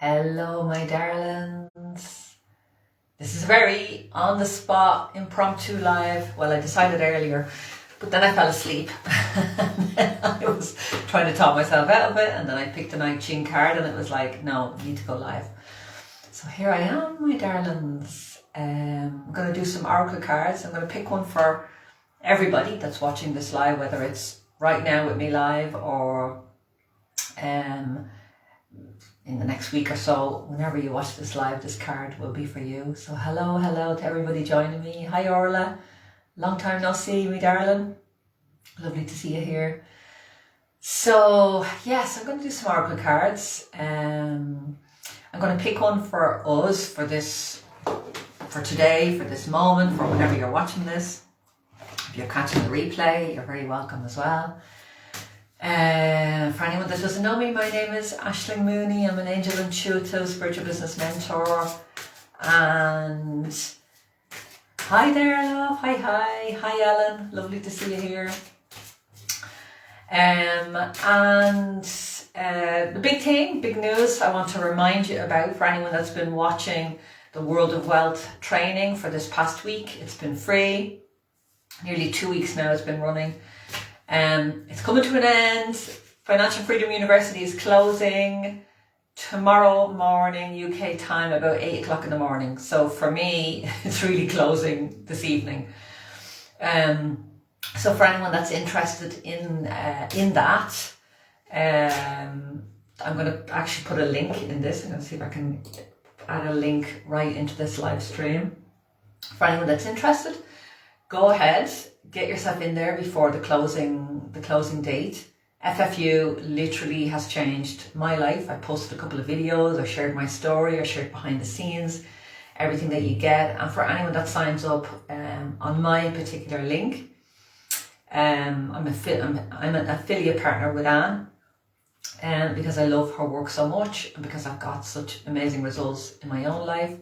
Hello, my darlings. This is a very on the spot, impromptu live. Well, I decided earlier, but then I fell asleep. And then I was trying to talk myself out of it, and then I picked an I Ching card, and it was like, no, you need to go live. So here I am, my darlings. I'm going to do some oracle cards. I'm going to pick one for everybody that's watching this live, whether it's right now with me live or in the next week or so. Whenever you watch this live, this card will be for you. So hello to everybody joining me. Hi Orla, long time no see, me darling. Lovely to see you here. So yes, I'm going to do some oracle cards. I'm going to pick one for us, for today, for this moment, for whenever you're watching this. If you're catching the replay, you're very welcome as well. For anyone that doesn't know me, my name is Aishling Mooney. I'm an angel intuitive spiritual business mentor. And hi there, love. Hi Ellen. Lovely to see you here. The big news I want to remind you about, for anyone that's been watching the World of Wealth training for this past week. It's been free. Nearly 2 weeks now it's been running. It's coming to an end. Financial Freedom University is closing tomorrow morning UK time about 8 o'clock in the morning. So for me, it's really closing this evening. So for anyone that's interested in that, I'm going to actually put a link in this. I'm going to see if I can add a link right into this live stream. For anyone that's interested, go ahead, get yourself in there before the closing date. FFU literally has changed my life. I posted a couple of videos, I shared my story, I shared behind the scenes, everything that you get. And for anyone that signs up on my particular link, I'm an affiliate partner with Anne, because I love her work so much and because I've got such amazing results in my own life.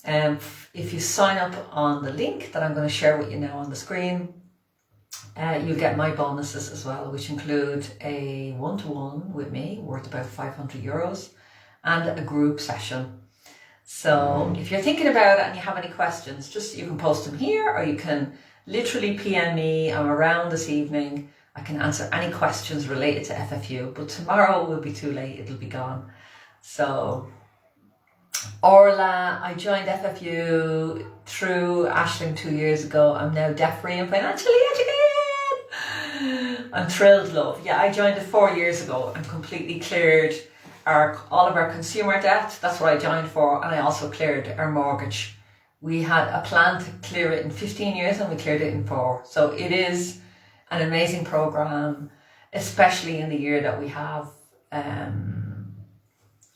If you sign up on the link that I'm going to share with you now on the screen, you'll get my bonuses as well, which include a one-to-one with me worth about €500 and a group session. So if you're thinking about it and you have any questions, just you can post them here, or you can literally PM me. I'm around this evening. I can answer any questions related to FFU, but tomorrow will be too late. It'll be gone. So Orla, I joined FFU through Aishling 2 years ago. I'm now debt-free and financially educated. I'm thrilled, love. Yeah, I joined it 4 years ago and completely cleared all of our consumer debt. That's what I joined for. And I also cleared our mortgage. We had a plan to clear it in 15 years and we cleared it in 4. So it is an amazing program, especially in the year that we have.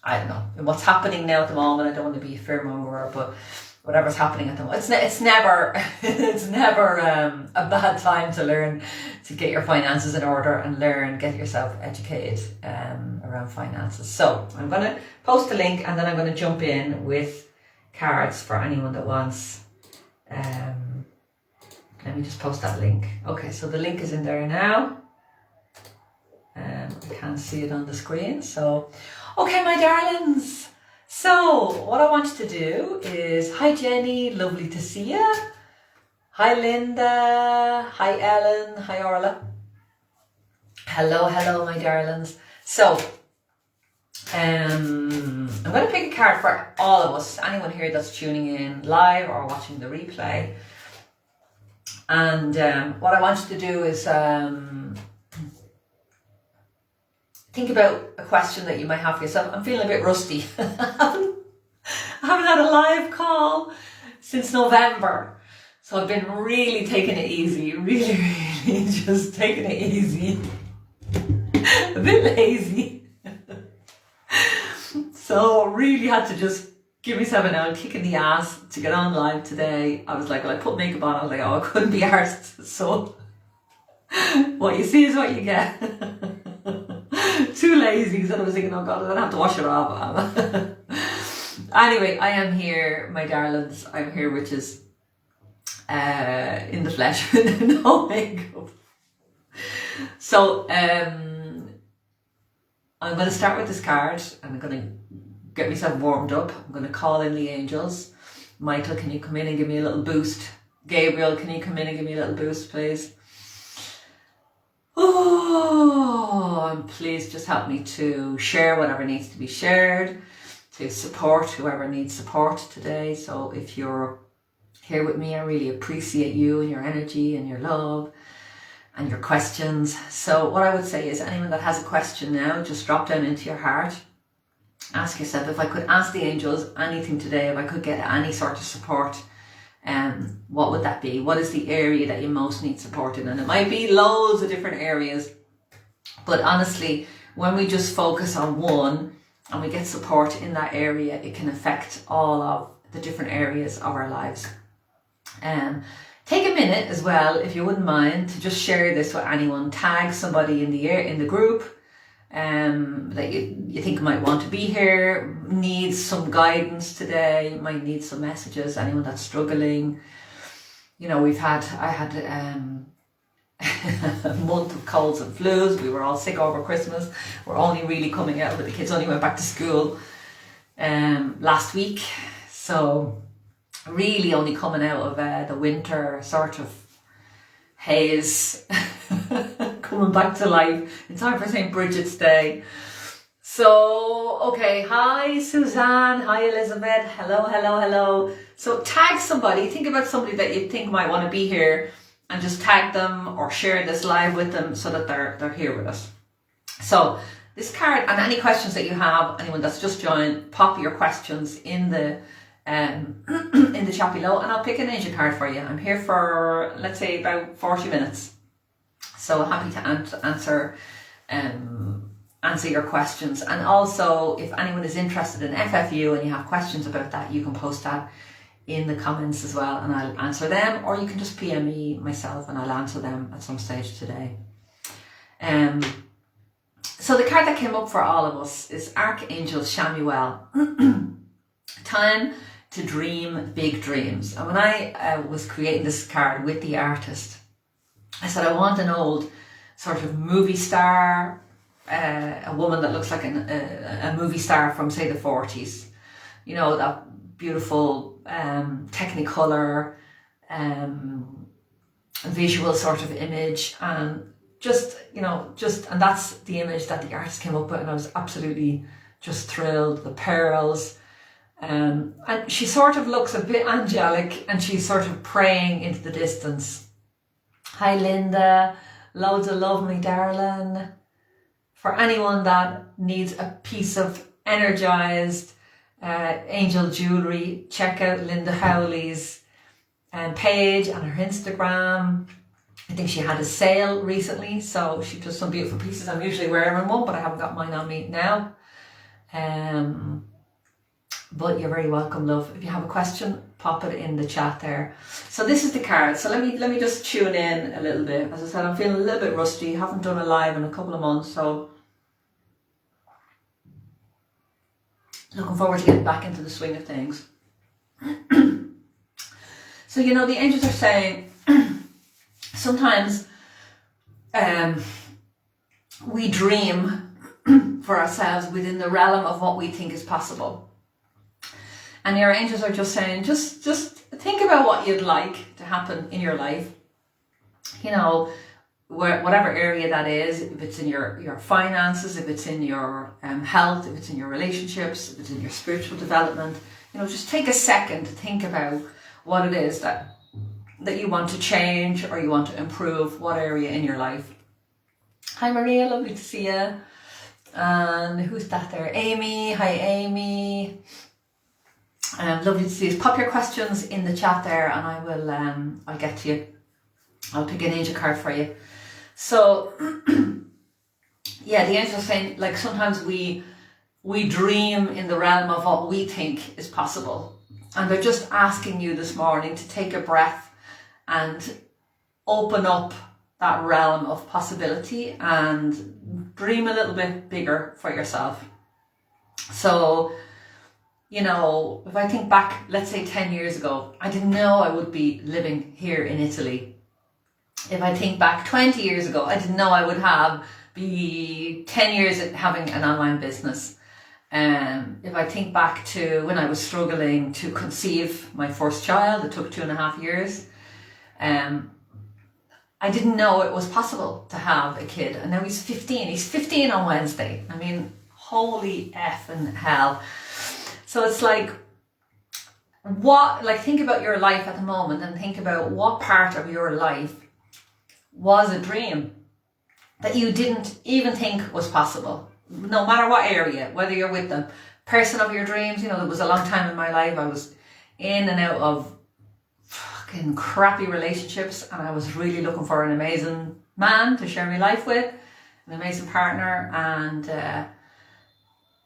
I don't know what's happening now at the moment. I don't want to be a fearmonger, but whatever's happening at the moment, it's never a bad time to learn to get your finances in order and get yourself educated around finances. So I'm going to post a link and then I'm going to jump in with cards for anyone that wants. Let me just post that link. Okay, so the link is in there now. I can't see it on the screen, so okay, my darlings. So what I want you to do is, hi Jenny, lovely to see you. Hi Linda, hi Ellen, hi Orla. Hello, my darlings. So I'm going to pick a card for all of us, anyone here that's tuning in live or watching the replay. And what I want you to do is think about a question that you might have for yourself. I'm feeling a bit rusty. I haven't had a live call since November. So I've been really taking it easy. Really just taking it easy. A bit lazy. So really had to just give myself an old kick in the ass to get on live today. I was like, well, I put makeup on. I was like, oh, I couldn't be arsed. So what you see is what you get. Too lazy, because I was thinking, oh God, I don't have to wash it off. Anyway, I am here, my darlings. I'm here, which is in the flesh with no makeup. So I'm going to start with this card and I'm going to get myself warmed up. I'm going to call in the angels. Michael, can you come in and give me a little boost? Gabriel, can you come in and give me a little boost, please? Oh, and please just help me to share whatever needs to be shared, to support whoever needs support today. So if you're here with me, I really appreciate you and your energy and your love and your questions. So what I would say is, anyone that has a question now, just drop down into your heart. Ask yourself, if I could ask the angels anything today, if I could get any sort of support, what would that be? What is the area that you most need support in? And it might be loads of different areas, but honestly, when we just focus on one and we get support in that area, it can affect all of the different areas of our lives. Take a minute as well, if you wouldn't mind, to just share this with anyone. Tag somebody in the group that you think might want to be here, needs some guidance today, might need some messages. Anyone that's struggling, you know, I had a month of colds and flus. We were all sick over Christmas. We're only really coming out, but the kids only went back to school last week, so really only coming out of the winter sort of haze, coming back to life in time for St. Bridget's Day. So, okay, hi Suzanne, hi Elizabeth, hello. So tag somebody, think about somebody that you think might want to be here and just tag them or share this live with them so that they're here with us. So this card, and any questions that you have, anyone that's just joined, pop your questions in the in the chat below, and I'll pick an angel card for you. I'm here for, let's say, about 40 minutes. So happy to answer your questions. And also, if anyone is interested in FFU and you have questions about that, you can post that in the comments as well, and I'll answer them, or you can just PM me myself and I'll answer them at some stage today. So the card that came up for all of us is Archangel Shamuel. Time to dream big dreams. And when I was creating this card with the artist, I said I want an old sort of movie star, a woman that looks like a movie star from, say, the 40s. You know, that beautiful Technicolor visual sort of image, and and that's the image that the artist came up with, and I was absolutely just thrilled. The pearls, and she sort of looks a bit angelic, and she's sort of praying into the distance. Hi Linda, loads of love, my darling. For anyone that needs a piece of energized angel jewelry, check out Linda Howley's page on her Instagram. I think she had a sale recently, so she does some beautiful pieces. I'm usually wearing one, but I haven't got mine on me now. But you're very welcome, love. If you have a question, pop it in the chat there. So this is the card. So let me just tune in a little bit. As I said, I'm feeling a little bit rusty. Haven't done a live in a couple of months, so looking forward to getting back into the swing of things. So, you know, the angels are saying sometimes we dream for ourselves within the realm of what we think is possible. And your angels are just saying, just think about what you'd like to happen in your life. You know, whatever area that is, if it's in your finances, if it's in your health, if it's in your relationships, if it's in your spiritual development, you know, just take a second to think about what it is that you want to change or you want to improve, what area in your life. Hi Maria, lovely to see you. And who's that there? Amy, hi Amy. Lovely to see you. Pop your questions in the chat there and I will I'll get to you. I'll pick an angel card for you. So yeah, the angels are saying, like, sometimes we dream in the realm of what we think is possible. And they're just asking you this morning to take a breath and open up that realm of possibility and dream a little bit bigger for yourself. So, you know, if I think back, let's say 10 years ago, I didn't know I would be living here in Italy. If I think back 20 years ago, I didn't know I would be 10 years having an online business. If I think back to when I was struggling to conceive my first child, it took 2.5 years. I didn't know it was possible to have a kid, and now he's 15. He's 15 on Wednesday. I mean, holy effing hell. So it's like, think about your life at the moment and think about what part of your life was a dream that you didn't even think was possible. No matter what area, whether you're with the person of your dreams. There was a long time in my life I was in and out of fucking crappy relationships, and I was really looking for an amazing man to share my life with, an amazing partner, and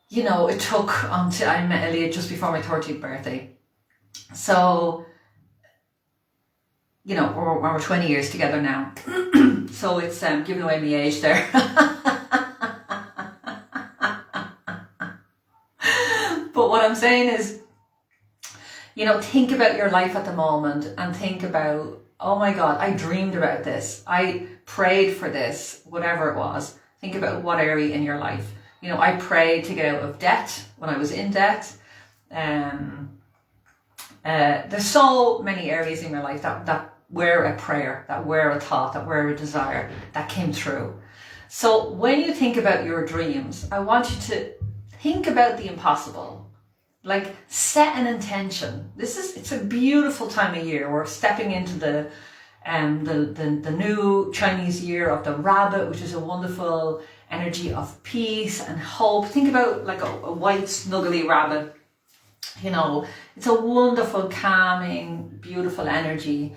it took until I met Elliot just before my 30th birthday. So, we're 20 years together now. So it's giving away my age there. But what I'm saying is, think about your life at the moment and think about, oh my God, I dreamed about this. I prayed for this, whatever it was. Think about what area in your life. I prayed to get out of debt when I was in debt. There's so many areas in your life that were a prayer, that were a thought, that were a desire, that came through. So when you think about your dreams, I want you to think about the impossible. Like, set an intention. It's a beautiful time of year. We're stepping into the new Chinese year of the rabbit, which is a wonderful energy of peace and hope. Think about like a white snuggly rabbit. It's a wonderful, calming, beautiful energy.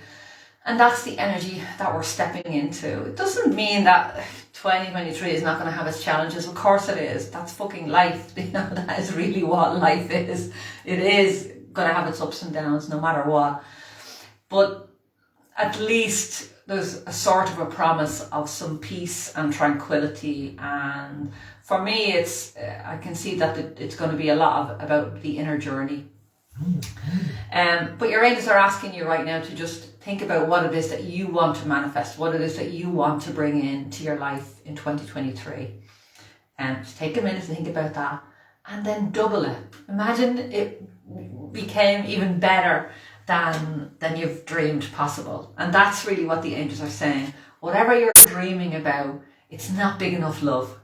And that's the energy that we're stepping into. It doesn't mean that 2023 is not going to have its challenges. Of course it is. That's fucking life. That is really what life is. It is going to have its ups and downs no matter what. But at least there's a sort of a promise of some peace and tranquility. And for me, I can see that it's going to be a lot about the inner journey. But your angels are asking you right now to just think about what it is that you want to manifest, what it is that you want to bring into your life in 2023. Just take a minute to think about that and then double it. Imagine it became even better than you've dreamed possible. And that's really what the angels are saying. Whatever you're dreaming about, it's not big enough, love.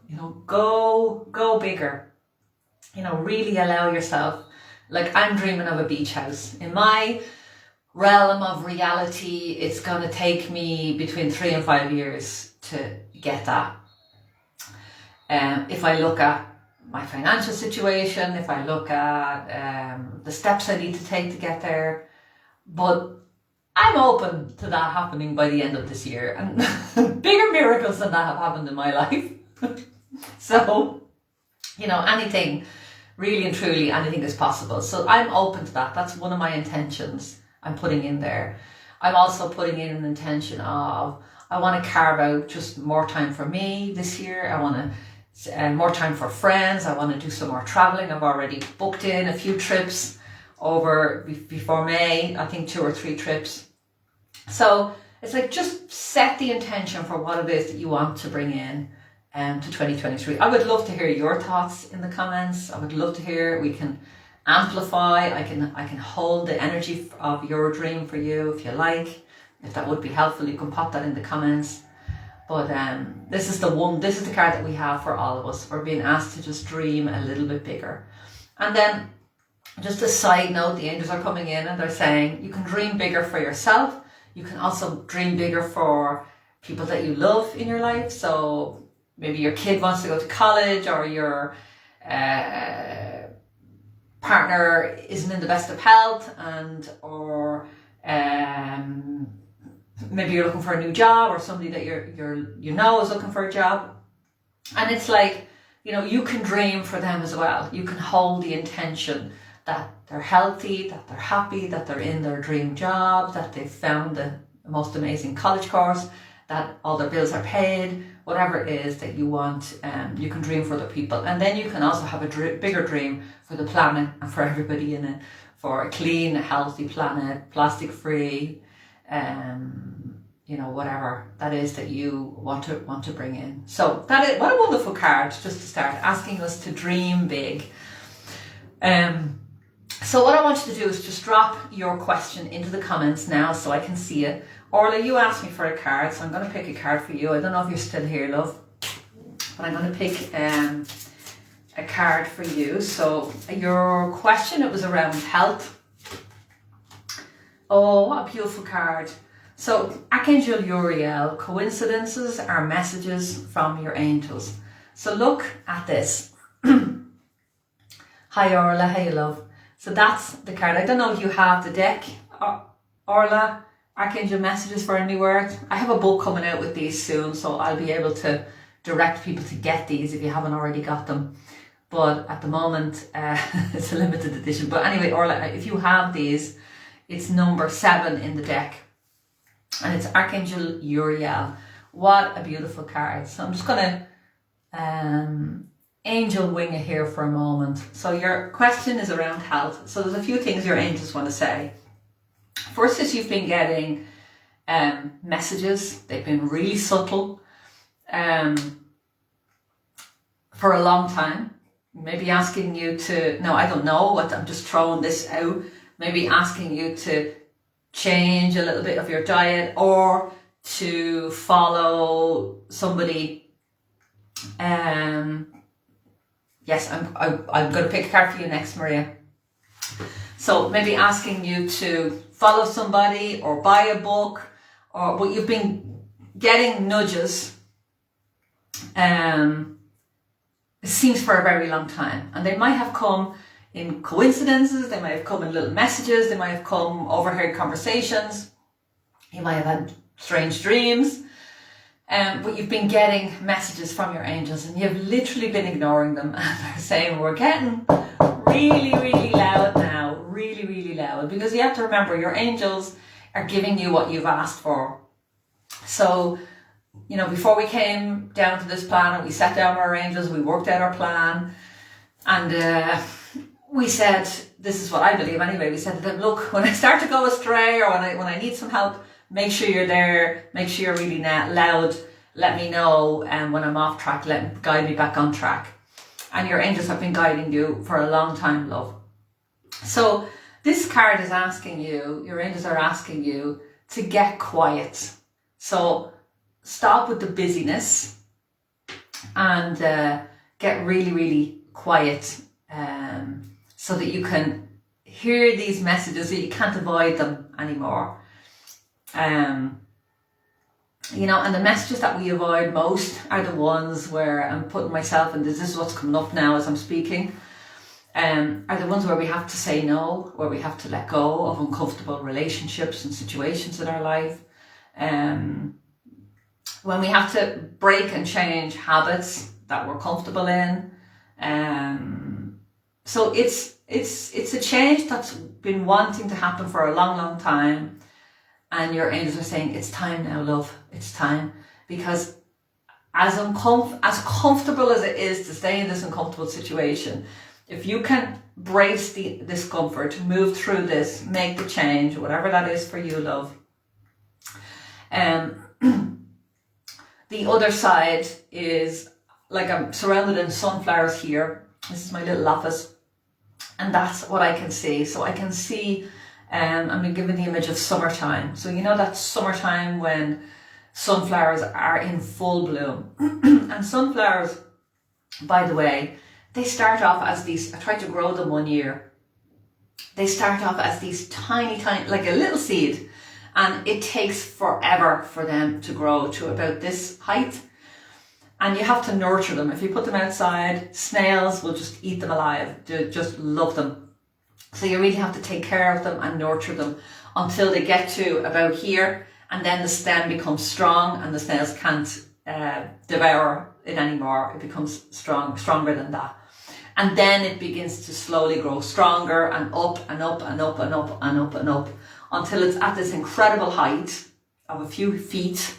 Go bigger. Really allow yourself. Like, I'm dreaming of a beach house. In my realm of reality, it's going to take me between 3 and 5 years to get that. If I look at my financial situation, if I look at the steps I need to take to get there, but I'm open to that happening by the end of this year, and bigger miracles than that have happened in my life. So, anything, really and truly, anything is possible. So I'm open to that. That's one of my intentions I'm putting in there. I'm also putting in an intention of, I want to carve out just more time for me this year. I want to more time for friends. I want to do some more traveling. I've already booked in a few trips over before May, I think 2 or 3 trips. So it's like, just set the intention for what it is that you want to bring in to 2023. I would love to hear your thoughts in the comments. I would love to hear. We can amplify. I can hold the energy of your dream for you if you like. If that would be helpful, you can pop that in the comments. But this is the card that we have for all of us. We're being asked to just dream a little bit bigger. And then, just a side note, the angels are coming in and they're saying you can dream bigger for yourself. You can also dream bigger for people that you love in your life. So maybe your kid wants to go to college, or your partner isn't in the best of health, or maybe you're looking for a new job, or somebody that you know is looking for a job. And it's like, you can dream for them as well. You can hold the intention that they're healthy, that they're happy, that they're in their dream job, that they've found the most amazing college course, that all their bills are paid, whatever it is that you want. You can dream for other people. And then you can also have a bigger dream for the planet and for everybody in it, for a clean, healthy planet, plastic free, whatever that is that you want to bring in. So that is, what a wonderful card, just to start asking us to dream big. So what I want you to do is just drop your question into the comments now so I can see it. Orla, you asked me for a card, so I'm going to pick a card for you. I don't know if you're still here, love, but I'm going to pick a card for you. So your question, it was around health. Oh, what a beautiful card. So Archangel Uriel, coincidences are messages from your angels. So look at this. Hi Orla, hey love. So that's the card. I don't know if you have the deck, Orla, Archangel Messages for a New Earth. I have a book coming out with these soon, so I'll be able to direct people to get these if you haven't already got them. But at the moment, it's a limited edition. But anyway, Orla, if you have these, it's number 7 in the deck. And it's Archangel Uriel. What a beautiful card. So I'm just going to angel wing it here for a moment. So your question is around health. So there's a few things your angels want to say. First is you've been getting messages. They've been really subtle for a long time. Maybe asking you to, no, I don't know what, I'm just throwing this out. Maybe asking you to change a little bit of your diet or to follow somebody. Yes, I'm going to pick a card for you next, Maria. So maybe asking you to follow somebody or buy a book, but you've been getting nudges. It seems for a very long time, and they might have come in coincidences, they might have come in little messages, they might have come overheard conversations, you might have had strange dreams, but you've been getting messages from your angels and you've literally been ignoring them, and they're saying, we're getting really, really loud now, really, really loud, because you have to remember your angels are giving you what you've asked for. So, you know, before we came down to this planet, we sat down with our angels, we worked out our plan, and we said, this is what I believe anyway, we said to them, look, when I start to go astray or when I need some help, make sure you're there, make sure you're really loud, let me know, and when I'm off track, guide me back on track. And your angels have been guiding you for a long time, love. So this card is asking you, your angels are asking you to get quiet. So stop with the busyness and get really, really quiet, so that you can hear these messages, so you can't avoid them anymore. You know, and the messages that we avoid most are the ones where I'm putting myself, and this is what's coming up now as I'm speaking, are the ones where we have to say no, where we have to let go of uncomfortable relationships and situations in our life. When we have to break and change habits that we're comfortable in. So it's a change that's been wanting to happen for a long, long time. And your angels are saying, it's time now, love. It's time. Because as comfortable as it is to stay in this uncomfortable situation, if you can brace the discomfort, move through this, make the change, whatever that is for you, love. The other side is, like, I'm surrounded in sunflowers here. This is my little office. And that's what I can see. So I can see, I'm given the image of summertime. So you know that summertime when sunflowers are in full bloom. And sunflowers, by the way, they start off as these, I tried to grow them one year. They start off as these tiny, like a little seed. And it takes forever for them to grow to about this height. And you have to nurture them. If you put them outside, snails will just eat them alive. They just love them. So you really have to take care of them and nurture them until they get to about here. And then the stem becomes strong and the snails can't devour it anymore. It becomes stronger than that. And then it begins to slowly grow stronger and up and up and up and up and up and up until it's at this incredible height of a few feet.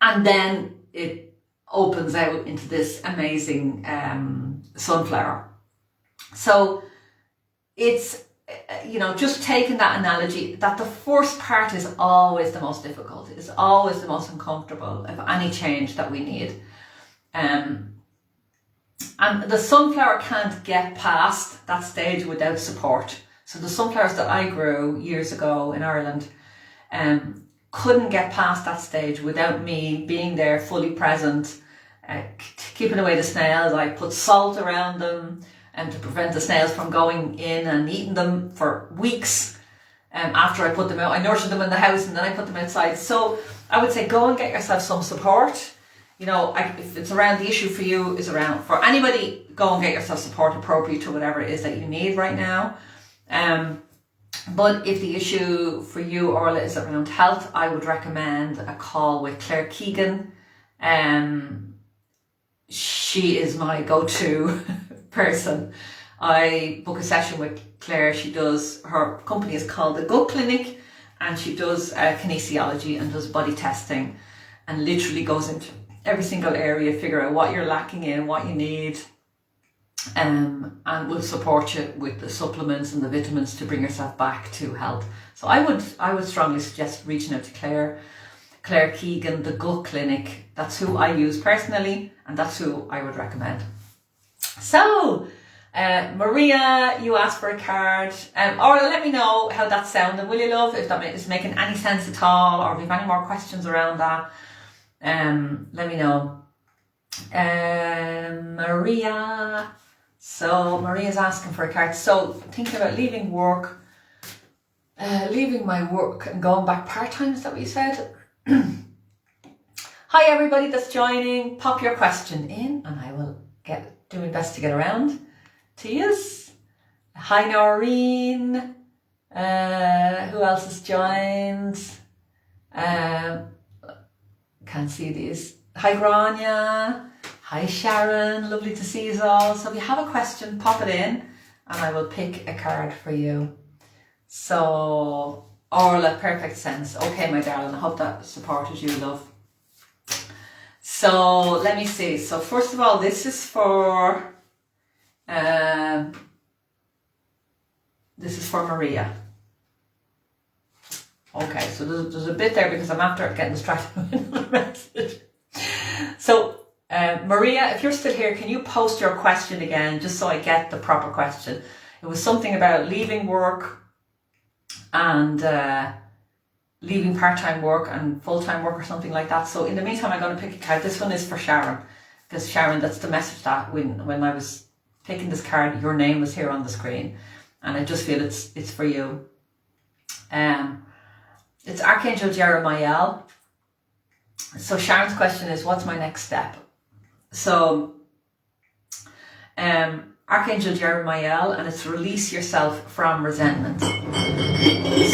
And then it opens out into this amazing sunflower. So it's, you know, just taking that analogy that the first part is always the most difficult. It's always the most uncomfortable of any change that we need. And the sunflower can't get past that stage without support. So the sunflowers that I grew years ago in Ireland couldn't get past that stage without me being there fully present, keeping away the snails. I put salt around them to prevent the snails from going in and eating them for weeks. After I put them out, I nurtured them in the house and then I put them outside. So I would say go and get yourself some support. You know, if it's around, the issue for you is around, for anybody, go and get yourself support appropriate to whatever it is that you need right now. But if the issue for you, Orla, is around health, I would recommend a call with Claire Keegan. She is my go-to person. I book a session with Claire. Her company is called the Gut Clinic, and she does kinesiology and does body testing and literally goes into every single area, figure out what you're lacking in, what you need, and will support you with the supplements and the vitamins to bring yourself back to health. So I would strongly suggest reaching out to Claire Keegan, the Gut Clinic. That's who I use personally, and that's who I would recommend. So, Maria, you asked for a card. Or let me know how that's sounding, will you, love? If that is making any sense at all, or if you have any more questions around that, let me know. Maria. So Maria's asking for a card. So thinking about leaving work, leaving my work and going back part-time, is that what you said? Hi everybody that's joining, pop your question in and I will do my best to get around to yous. Hi Noreen. Who else has joined? Can't see these. Hi Grania. Hi Sharon, lovely to see you all. So if you have a question, pop it in and I will pick a card for you. So, Orla, perfect sense. Okay, my darling, I hope that supported you, love. So, let me see. So, first of all, this is for Maria. Okay, so there's a bit there because I'm after getting distracted with another message. So, Maria, if you're still here, can you post your question again, just so I get the proper question? It was something about leaving work and leaving part-time work and full-time work or something like that. So in the meantime, I'm going to pick a card. This one is for Sharon, because Sharon, that's the message that when I was picking this card, your name was here on the screen, and I just feel it's for you. It's Archangel Jeremiah. So Sharon's question is, what's my next step? So, Archangel Jeremiah, and it's release yourself from resentment.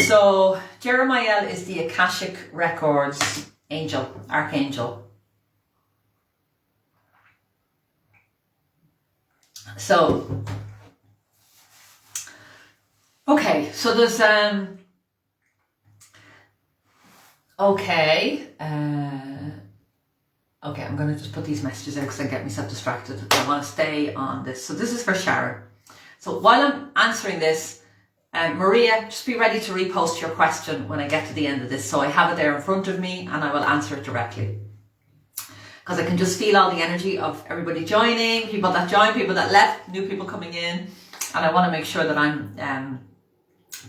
So, Jeremiah is the Akashic Records archangel. So, okay, so there's, okay, I'm going to just put these messages out because I get myself distracted. I want to stay on this. So this is for Sharon. So while I'm answering this, Maria, just be ready to repost your question when I get to the end of this. So I have it there in front of me and I will answer it directly. Because I can just feel all the energy of everybody joining, people that joined, people that left, new people coming in. And I want to make sure that I'm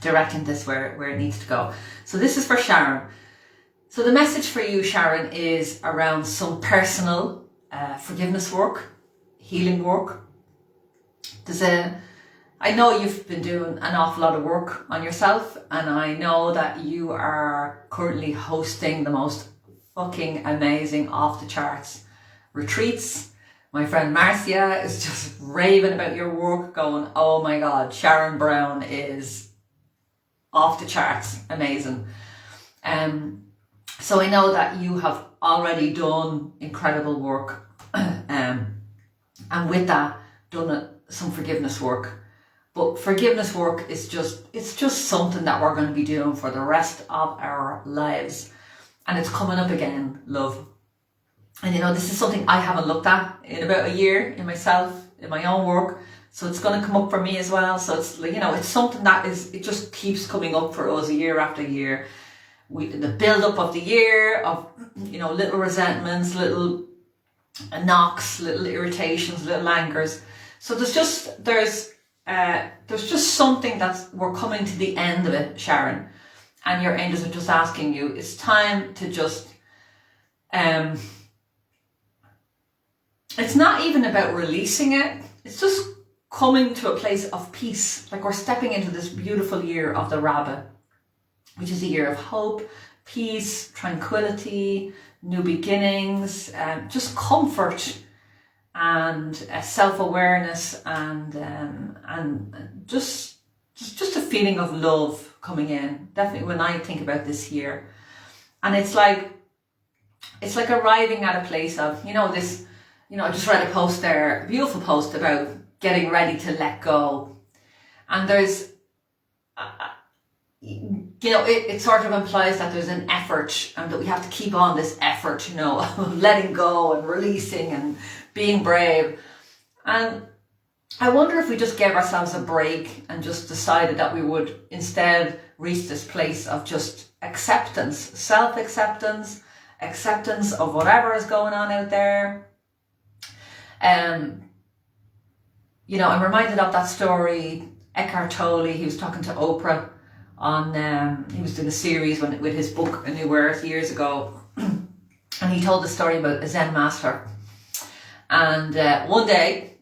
directing this where it needs to go. So this is for Sharon. So the message for you, Sharon, is around some forgiveness work, healing work. I know you've been doing an awful lot of work on yourself, and I know that you are currently hosting the most fucking amazing off the charts retreats. My friend Marcia is just raving about your work, going, oh my God, Sharon Brown is off the charts, amazing. So I know that you have already done incredible work, and with that done some forgiveness work. But forgiveness work is it's just something that we're going to be doing for the rest of our lives, and it's coming up again, love. And this is something I haven't looked at in about a year in myself, in my own work. So it's going to come up for me as well. So it's it's something that it just keeps coming up for us year after year. The build up of the year of little resentments, little knocks, little irritations, little angers. So there's just something we're coming to the end of it, Sharon, and your angels are just asking you, it's time to just, it's not even about releasing it, it's just coming to a place of peace. Like we're stepping into this beautiful year of the rabbit, which is a year of hope, peace, tranquility, new beginnings, just comfort and self-awareness and just a feeling of love coming in. Definitely when I think about this year, and it's like arriving at a place of, this, I just read a post there, a beautiful post about getting ready to let go, and there's it sort of implies that there's an effort and that we have to keep on this effort, of letting go and releasing and being brave. And I wonder if we just gave ourselves a break and just decided that we would instead reach this place of just acceptance, self-acceptance, acceptance of whatever is going on out there. I'm reminded of that story, Eckhart Tolle. He was talking to Oprah he was doing a series with his book A New Earth years ago, and he told the story about a Zen master. And one day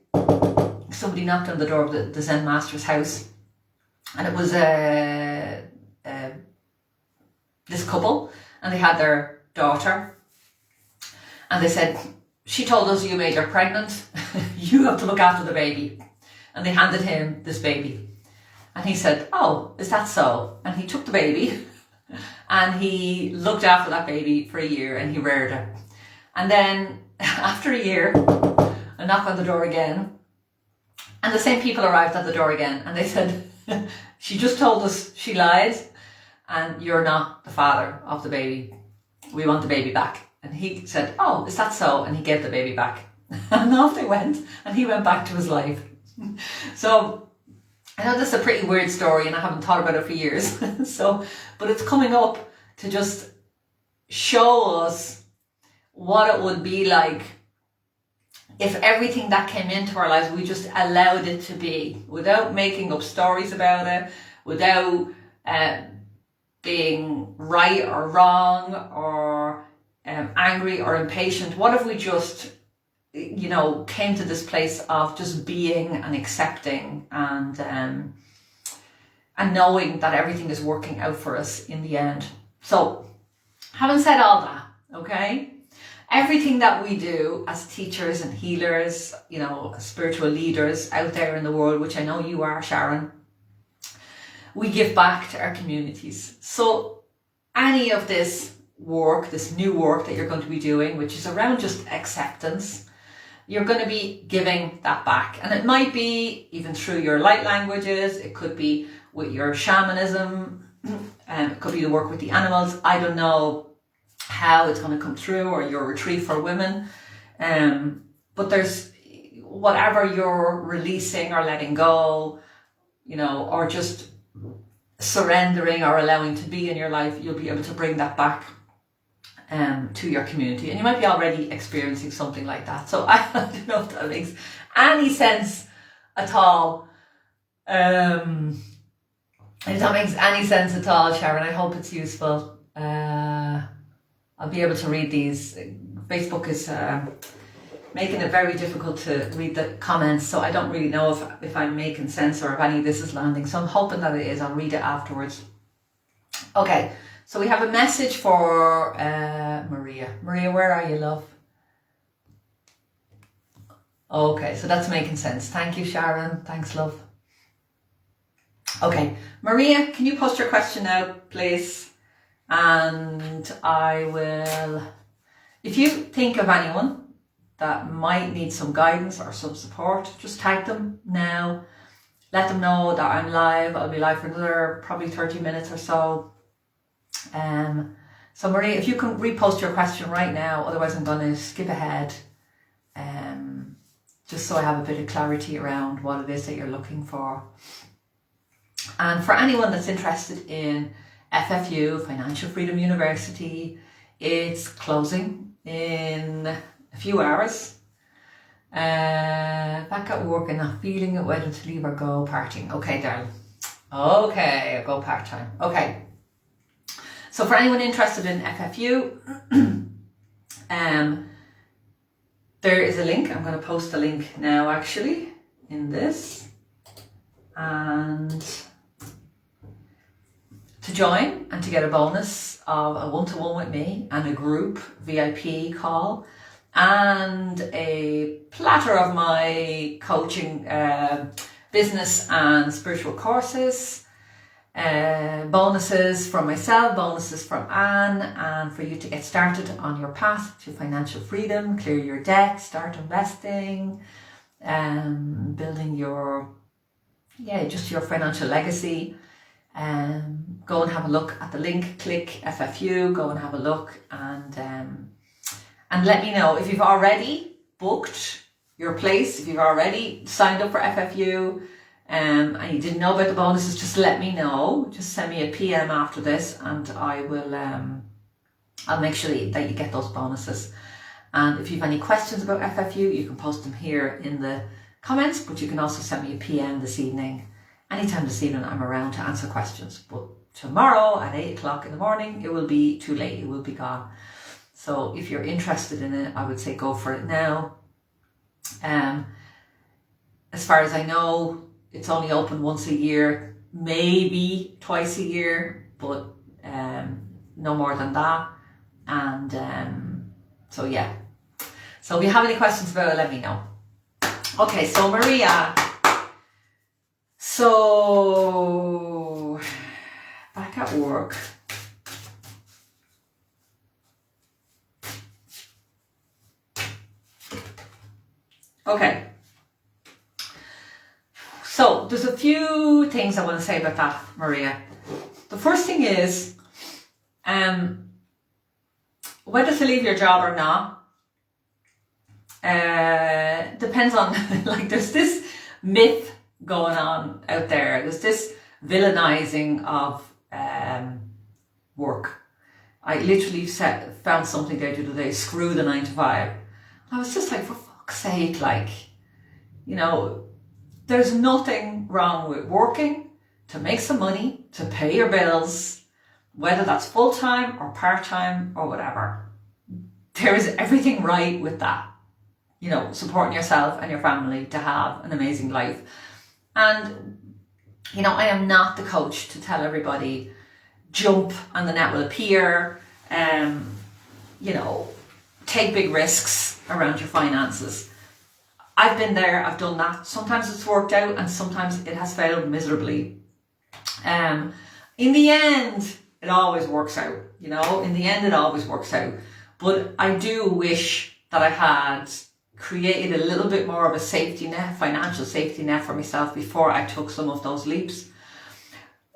somebody knocked on the door of the Zen master's house, and it was this couple, and they had their daughter, and they said, she told us you made her pregnant, you have to look after the baby. And they handed him this baby. And he said, oh, is that so? And he took the baby and he looked after that baby for a year and he reared it. And then after a year, a knock on the door again, and the same people arrived at the door again, and they said, she just told us she lied and you're not the father of the baby. We want the baby back. And he said, oh, is that so? And he gave the baby back. And off they went, and he went back to his life. So I know this is a pretty weird story and I haven't thought about it for years. But it's coming up to just show us what it would be like if everything that came into our lives, we just allowed it to be, without making up stories about it, without being right or wrong or angry or impatient. What if we just came to this place of just being and accepting and knowing that everything is working out for us in the end. So, having said all that, okay, everything that we do as teachers and healers, spiritual leaders out there in the world, which I know you are, Sharon, we give back to our communities. So any of this work, this new work that you're going to be doing, which is around just acceptance, you're going to be giving that back. And it might be even through your light languages, it could be with your shamanism, it could be the work with the animals. I don't know how it's going to come through, or your retreat for women. But there's whatever you're releasing or letting go, or just surrendering or allowing to be in your life, you'll be able to bring that back to your community. And you might be already experiencing something like that. So I don't know if that makes any sense at all. If that makes any sense at all, Sharon, I hope it's useful. I'll be able to read these. Facebook is making it very difficult to read the comments, so I don't really know if I'm making sense or if any of this is landing. So I'm hoping that it is. I'll read it afterwards. Okay. So we have a message for Maria. Maria, where are you, love? Okay, so that's making sense. Thank you, Sharon. Thanks, love. Okay, Maria, can you post your question now, please? And I will, if you think of anyone that might need some guidance or some support, just tag them now. Let them know that I'm live. I'll be live for another probably 30 minutes or so. So Maria, if you can repost your question right now, otherwise I'm going to skip ahead, just so I have a bit of clarity around what it is that you're looking for. And for anyone that's interested in FFU, Financial Freedom University, it's closing in a few hours. Back at work and not feeling it, whether to leave or go partying. Okay, darling. Okay, I'll go part-time. Okay. So for anyone interested in FFU, there is a link. I'm going to post the link now actually in this. And to join and to get a bonus of a one-to-one with me and a group VIP call and a platter of my coaching business and spiritual courses, bonuses from myself, bonuses from Anne, and for you to get started on your path to financial freedom, clear your debt, start investing, building your, just your financial legacy. Go and have a look at the link, click FFU, go and have a look, and let me know if you've already booked your place, if you've already signed up for FFU, and you didn't know about the bonuses. Just let me know. Just send me a PM after this, and I will. I'll make sure that you get those bonuses. And if you have any questions about FFU, you can post them here in the comments. But you can also send me a PM this evening. Anytime this evening, I'm around to answer questions. But tomorrow at 8 o'clock in the morning, it will be too late. It will be gone. So if you're interested in it, I would say go for it now. As far as I know, it's only open once a year, maybe twice a year, but no more than that. And so yeah. So if you have any questions about it, let me know. Okay, so Maria. So back at work. Okay, so there's a few things I want to say about that, Maria. The first thing is, whether to leave your job or not, depends on, like, there's this myth going on out there. There's this villainizing of work. I literally found something there the other day, screw the 9 to 5. I was just like, for fuck's sake, like, you know, there's nothing wrong with working to make some money, to pay your bills, whether that's full-time or part-time or whatever. There is everything right with that. You know, supporting yourself and your family to have an amazing life. And, you know, I am not the coach to tell everybody, jump and the net will appear, you know, take big risks around your finances. I've been there, I've done that. Sometimes it's worked out and sometimes it has failed miserably. In the end, it always works out, you know, in the end, it always works out. But I do wish that I had created a little bit more of a safety net, financial safety net for myself before I took some of those leaps.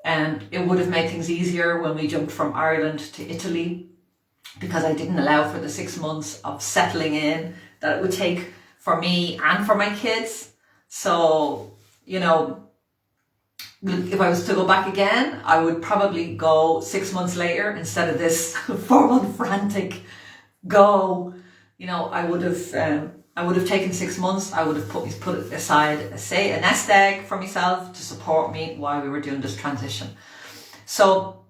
And it would have made things easier when we jumped from Ireland to Italy, because I didn't allow for the 6 months of settling in that it would take for me and for my kids. So, you know, if I was to go back again, I would probably go 6 months later instead of this 4-month frantic go. You know, I would have taken 6 months. I would have put aside, say, a nest egg for myself to support me while we were doing this transition. So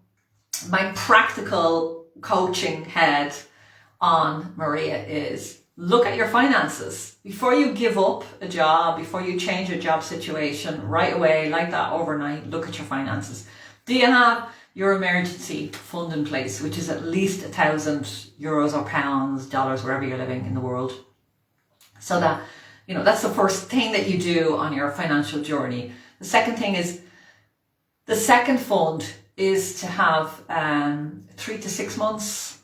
my practical coaching head on, Maria, is look at your finances. Before you give up a job, before you change a job situation right away, like that overnight, look at your finances. Do you have your emergency fund in place, which is at least €1,000 or pounds, dollars, wherever you're living in the world? So that, you know, that's the first thing that you do on your financial journey. The second thing is, the second fund is to have 3 to 6 months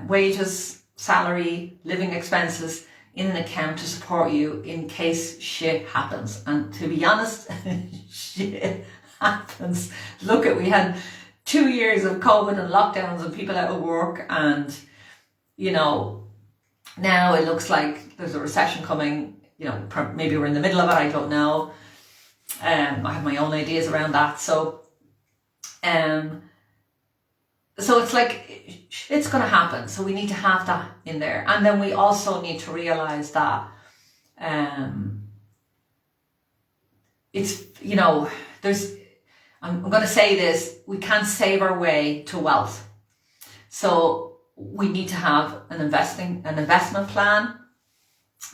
wages, salary, living expenses in an account to support you in case shit happens. And to be honest, shit happens. Look at, we had 2 years of COVID and lockdowns and people out of work, and, you know, now it looks like there's a recession coming. You know, maybe we're in the middle of it, I don't know. I have my own ideas around that. So so it's like, it's going to happen. So we need to have that in there. And then we also need to realize that it's, you know, I'm going to say this, we can't save our way to wealth. So we need to have an investment plan.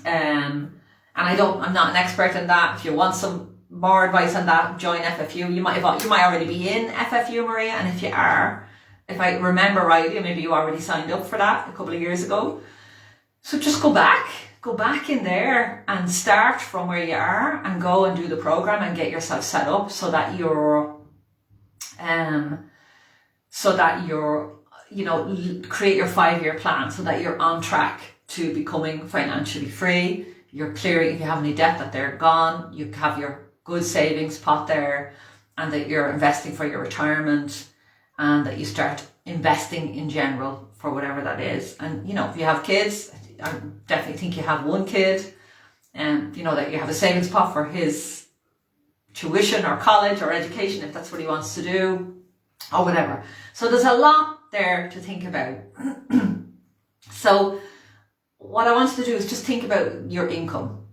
And I'm not an expert in that. If you want some more advice on that, join FFU. You might already be in FFU, Maria. And if you are, if I remember rightly, maybe you already signed up for that a couple of years ago. So just go back in there and start from where you are and go and do the program and get yourself set up so that you're, you know, create your 5-year plan so that you're on track to becoming financially free. You're clearing, if you have any debt, that they're gone. You have your good savings pot there, and that you're investing for your retirement, and that you start investing in general for whatever that is. And, you know, if you have kids, I definitely think you have one kid, and, you know, that you have a savings pot for his tuition or college or education, if that's what he wants to do, or whatever. So there's a lot there to think about. So what I want you to do is just think about your income.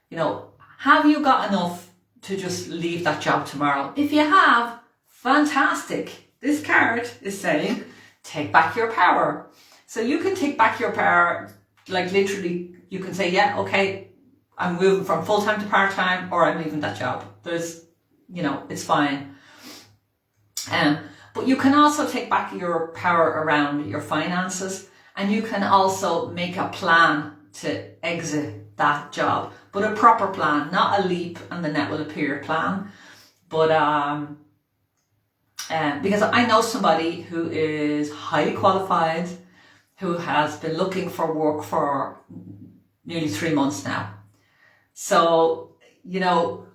You know, have you got enough to just leave that job tomorrow? If you have, fantastic. This card is saying, take back your power. So you can take back your power, like literally, you can say, yeah, okay, I'm moving from full-time to part-time, or I'm leaving that job. There's, you know, it's fine. But you can also take back your power around your finances, and you can also make a plan to exit that job, but a proper plan, not a leap and the net will appear plan. But because I know somebody who is highly qualified, who has been looking for work for nearly 3 months now. So, you know,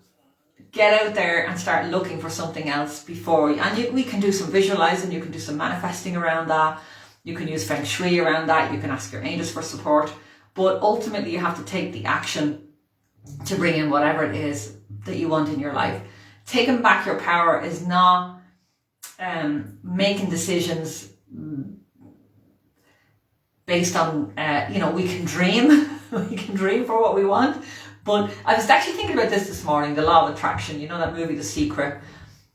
get out there and start looking for something else before, we can do some visualizing, you can do some manifesting around that, you can use Feng Shui around that, you can ask your angels for support, but ultimately you have to take the action to bring in whatever it is that you want in your life. Taking back your power is not making decisions based on, you know, we can dream, we can dream for what we want. But I was actually thinking about this morning, the law of attraction, you know, that movie, The Secret.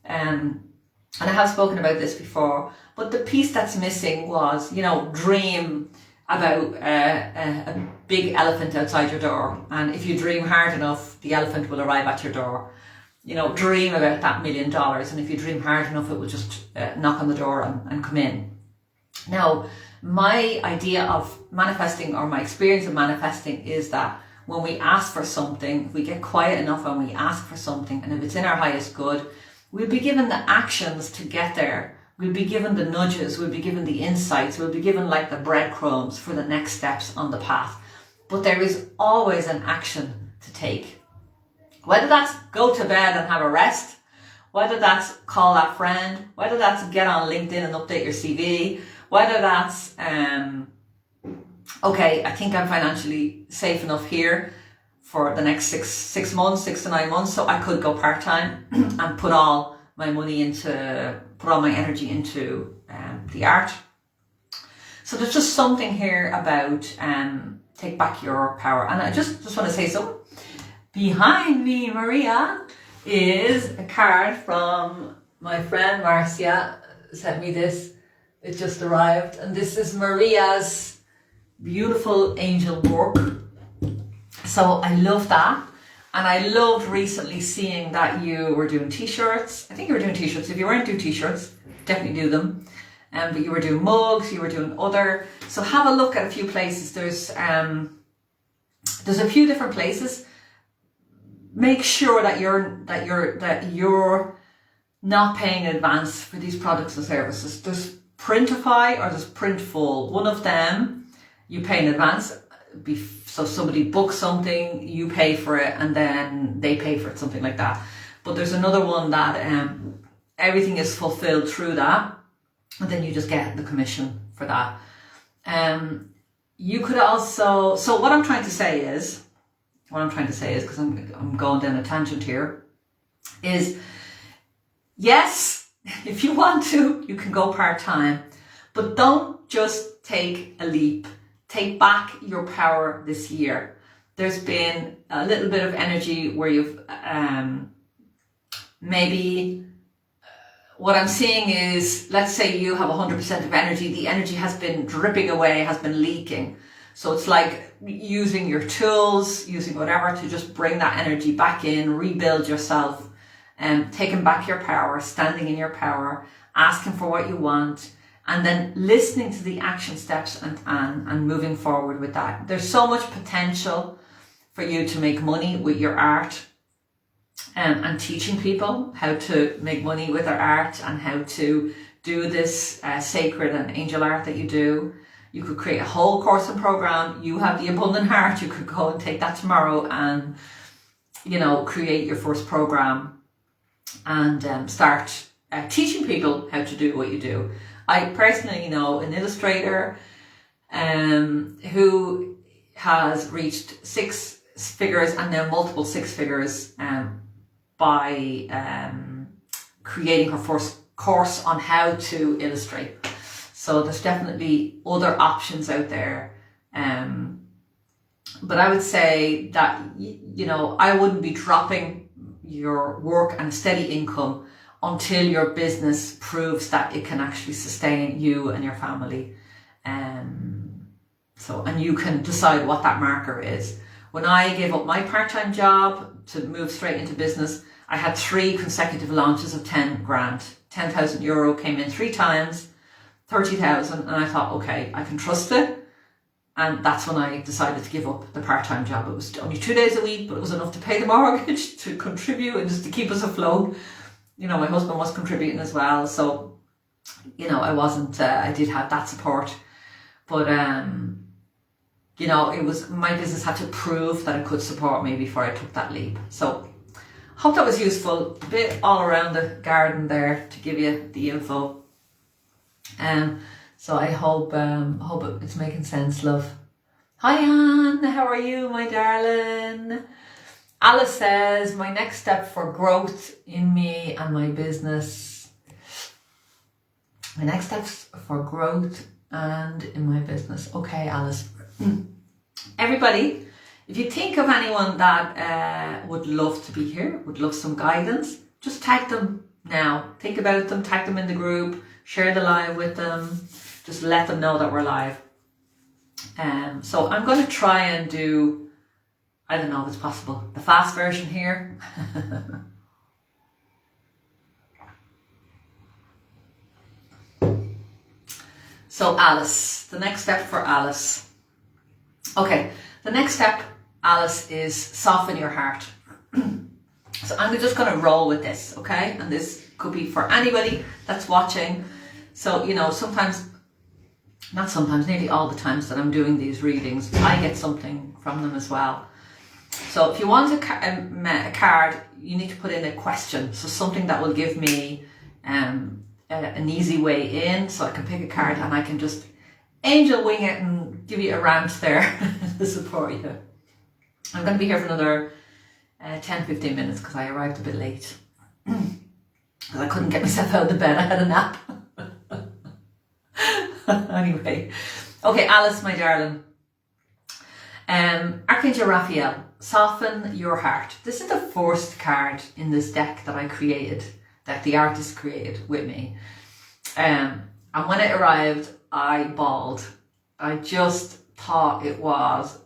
And I have spoken about this before, but the piece that's missing was, you know, dream about a big elephant outside your door. And if you dream hard enough, the elephant will arrive at your door. You know, dream about that $1 million. And if you dream hard enough, it will just knock on the door and come in. Now, my idea of manifesting, or my experience of manifesting, is that when we ask for something, if we get quiet enough and we ask for something, and if it's in our highest good, we'll be given the actions to get there. We'll be given the nudges, we'll be given the insights, we'll be given like the breadcrumbs for the next steps on the path. But there is always an action to take. Whether that's go to bed and have a rest, whether that's call that friend, whether that's get on LinkedIn and update your CV, whether that's, okay, I think I'm financially safe enough here for the next 6 months, 6 to 9 months, so I could go part-time and put all my energy into the art. So there's just something here about take back your power. And I just want to say something. Behind me, Maria, is a card from my friend Marcia. Sent me this. It just arrived, and this is Maria's beautiful angel work. So I love that. And I loved recently seeing that you were doing t-shirts. I think you were doing t-shirts. If you weren't doing t-shirts, definitely do them. But you were doing mugs, you were doing other. So have a look at a few places. There's a few different places. Make sure that you're not paying in advance for these products and services. There's Printify or there's Printful. One of them you pay in advance. So somebody books something, you pay for it, and then they pay for it, something like that. But there's another one that everything is fulfilled through that, and then you just get the commission for that. You could also, so what I'm trying to say is, because I'm going down a tangent here, is yes, if you want to, you can go part-time, But don't just take a leap. Take back your power this year. There's been a little bit of energy where you've maybe what I'm seeing is, let's say you have 100% of energy. The energy has been dripping away, has been leaking. So it's like using your tools, using whatever to just bring that energy back in, rebuild yourself, and taking back your power, standing in your power, asking for what you want, and then listening to the action steps and moving forward with that. There's so much potential for you to make money with your art, and teaching people how to make money with their art and how to do this sacred and angel art that you do. You could create a whole course and program. You have the abundant heart. You could go and take that tomorrow and, you know, create your first program and start teaching people how to do what you do. I personally know an illustrator who has reached 6 figures and now multiple 6 figures by creating her first course on how to illustrate. So there's definitely other options out there. But I would say that, you know, I wouldn't be dropping your work and steady income until your business proves that it can actually sustain you and your family. And you can decide what that marker is. When I gave up my part-time job to move straight into business, I had 3 consecutive launches of 10 grand. 10,000 euro came in 3 times, 30,000, and I thought, okay, I can trust it. And that's when I decided to give up the part-time job. It was only 2 days a week, but it was enough to pay the mortgage, to contribute, and just to keep us afloat. You know, my husband was contributing as well. So, you know, I wasn't, I did have that support. But, you know, it was, my business had to prove that it could support me before I took that leap. So, hope that was useful. A bit all around the garden there to give you the info. So I hope it's making sense, love. Hi Anne, how are you, my darling? Alice says, my next step for growth in me and my business. My next steps for growth and in my business. Okay, Alice. Everybody, if you think of anyone that would love to be here, would love some guidance, just tag them now. Think about them, tag them in the group, share the live with them, just let them know that we're live. So I'm going to try and do, I don't know if it's possible, the fast version here. So Alice, the next step for Alice. Okay, the next step, Alice, is soften your heart. So I'm just going to roll with this, okay? And this could be for anybody that's watching. So, you know, sometimes, not sometimes, nearly all the times that I'm doing these readings, I get something from them as well. So if you want a card, you need to put in a question. So something that will give me an easy way in, so I can pick a card and I can just angel wing it and give you a rant there to support you. I'm going to be here for another 10-15 minutes because I arrived a bit late. Because I couldn't get myself out of the bed, I had a nap. Anyway, okay, Alice, my darling. Archangel Raphael, soften your heart. This is the first card in this deck that I created, that the artist created with me. And when it arrived, I bawled. I just thought it was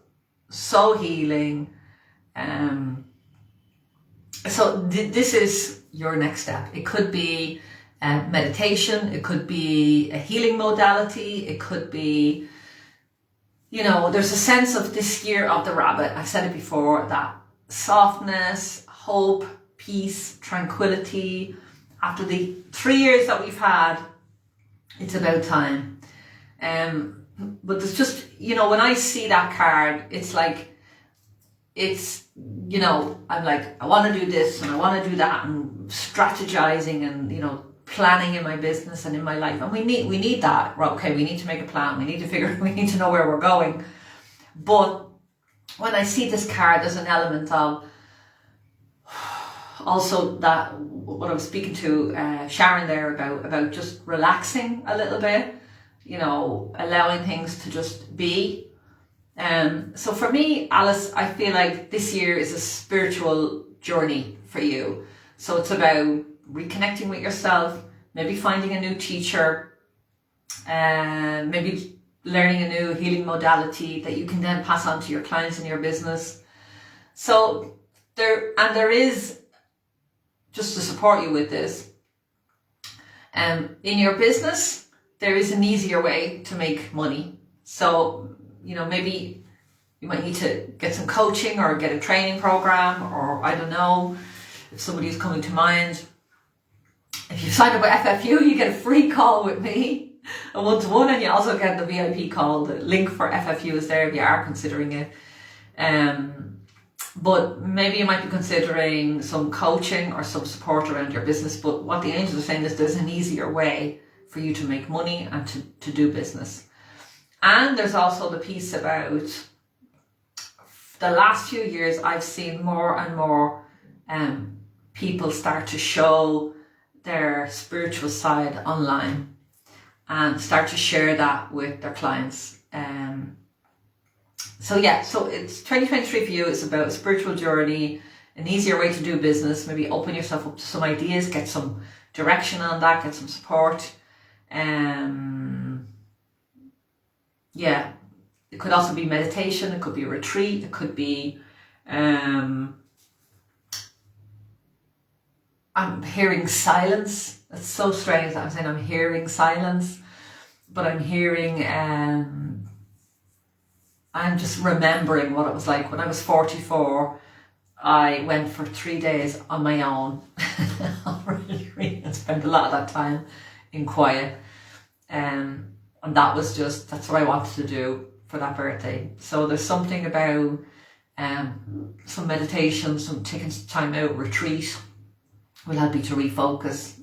so healing. So this is your next step. It could be meditation, it could be a healing modality, it could be, you know, there's a sense of this year of the rabbit. I've said it before, that softness, hope, peace, tranquility. After the 3 years that we've had, it's about time. But there's just, you know, when I see that card, it's like, it's, you know, I'm like, I want to do this and I want to do that, and strategizing and, you know, planning in my business and in my life. And we need that. Right, okay, we need to make a plan. We need to know where we're going. But when I see this card, there's an element of also that what I was speaking to Sharon there about just relaxing a little bit. allowing things to just be. So for me, Alice, I feel like this year is a spiritual journey for you. So it's about reconnecting with yourself, maybe finding a new teacher, maybe learning a new healing modality that you can then pass on to your clients in your business. So there is, just to support you with this, in your business, there is an easier way to make money. So, maybe you might need to get some coaching or get a training program, or I don't know, if somebody's coming to mind. If you sign up with FFU, you get a free call with me, a one-to-one, and you also get the VIP call. The link for FFU is there if you are considering it. But maybe you might be considering some coaching or some support around your business. But what the angels are saying is there's an easier way for you to make money and to do business. And there's also the piece about the last few years, I've seen more and more people start to show their spiritual side online and start to share that with their clients. So it's 2023 for you. It's about a spiritual journey, an easier way to do business, maybe open yourself up to some ideas, get some direction on that, get some support. It could also be meditation, it could be a retreat, it could be I'm hearing silence. It's so strange that I'm saying I'm hearing silence, but I'm hearing I'm just remembering what it was like when I was 44. I went for 3 days on my own. and spent a lot of that time in quiet. And that's what I wanted to do for that birthday. So there's something about some meditation, some taking some time out, retreat will help you to refocus.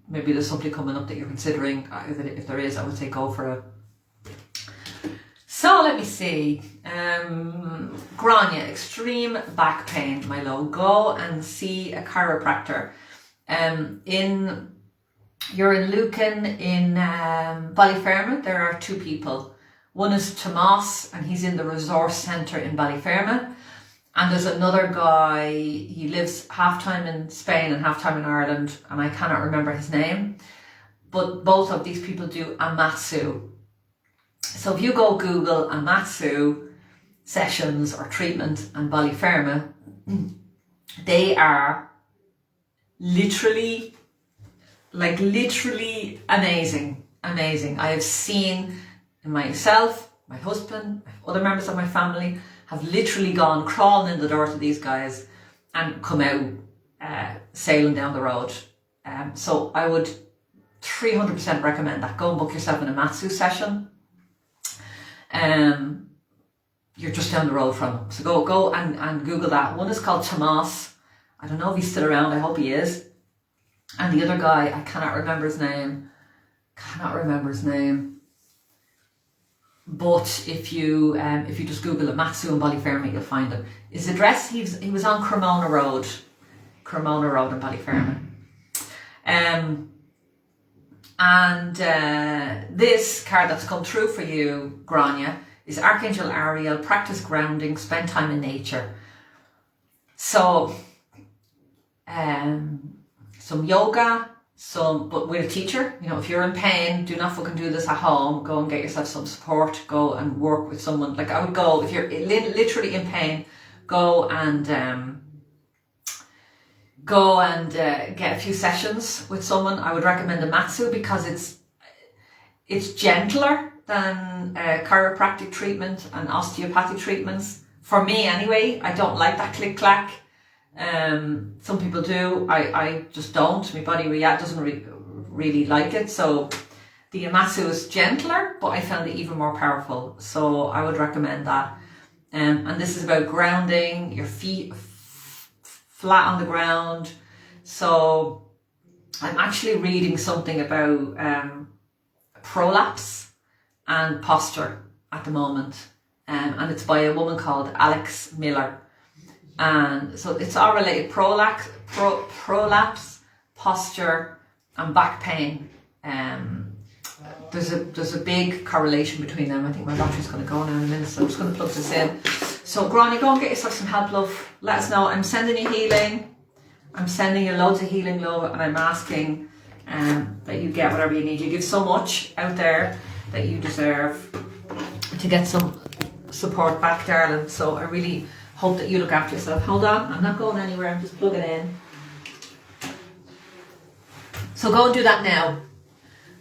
Maybe there's something coming up that you're considering. If there is, I would say go for it. So let me see. Grania, extreme back pain, my love. Go and see a chiropractor. You're in Lucan, in Ballyfermot. There are two people. One is Tomas, and he's in the resource centre in Ballyfermot. And there's another guy, he lives half time in Spain and half time in Ireland, and I cannot remember his name. But both of these people do Amatsu. So if you go Google Amatsu sessions or treatment and Ballyfermot, they are literally amazing. I have seen myself, my husband, other members of my family have literally gone crawling in the door to these guys and come out sailing down the road. So I would 300% recommend that. Go and book yourself an Amatsu session. You're just down the road from them. So go and Google that. One is called Tomas. I don't know if he's still around. I hope he is. And the other guy, I cannot remember his name. But if you just Google Amatsu in Ballyfermot, you'll find him. His address, he was on Cremona Road in Ballyfermot. This card that's come through for you, Grania, is Archangel Ariel, practice grounding, spend time in nature. So, some yoga, but with a teacher. If you're in pain, do not fucking do this at home. Go and get yourself some support. Go and work with someone. Like I would go, if you're literally in pain, go and get a few sessions with someone. I would recommend Amatsu because it's gentler than chiropractic treatment and osteopathic treatments. For me anyway, I don't like that click-clack. Some people do. I just don't. My body doesn't really like it. So the Amatsu is gentler, but I found it even more powerful. So I would recommend that. And this is about grounding your feet flat on the ground. So I'm actually reading something about prolapse and posture at the moment. And it's by a woman called Alex Miller. And so it's all related: prolapse, posture, and back pain. there's a big correlation between them. I think my battery's going to go now in a minute, so I'm just going to plug this in. So Granny, go and get yourself some help, love. Let us know. I'm sending you healing. I'm sending you loads of healing, love, and I'm asking that you get whatever you need. You give so much out there that you deserve to get some support back, darling. So I really hope that you look after yourself. Hold on, I'm not going anywhere. I'm just plugging in. So go and do that now.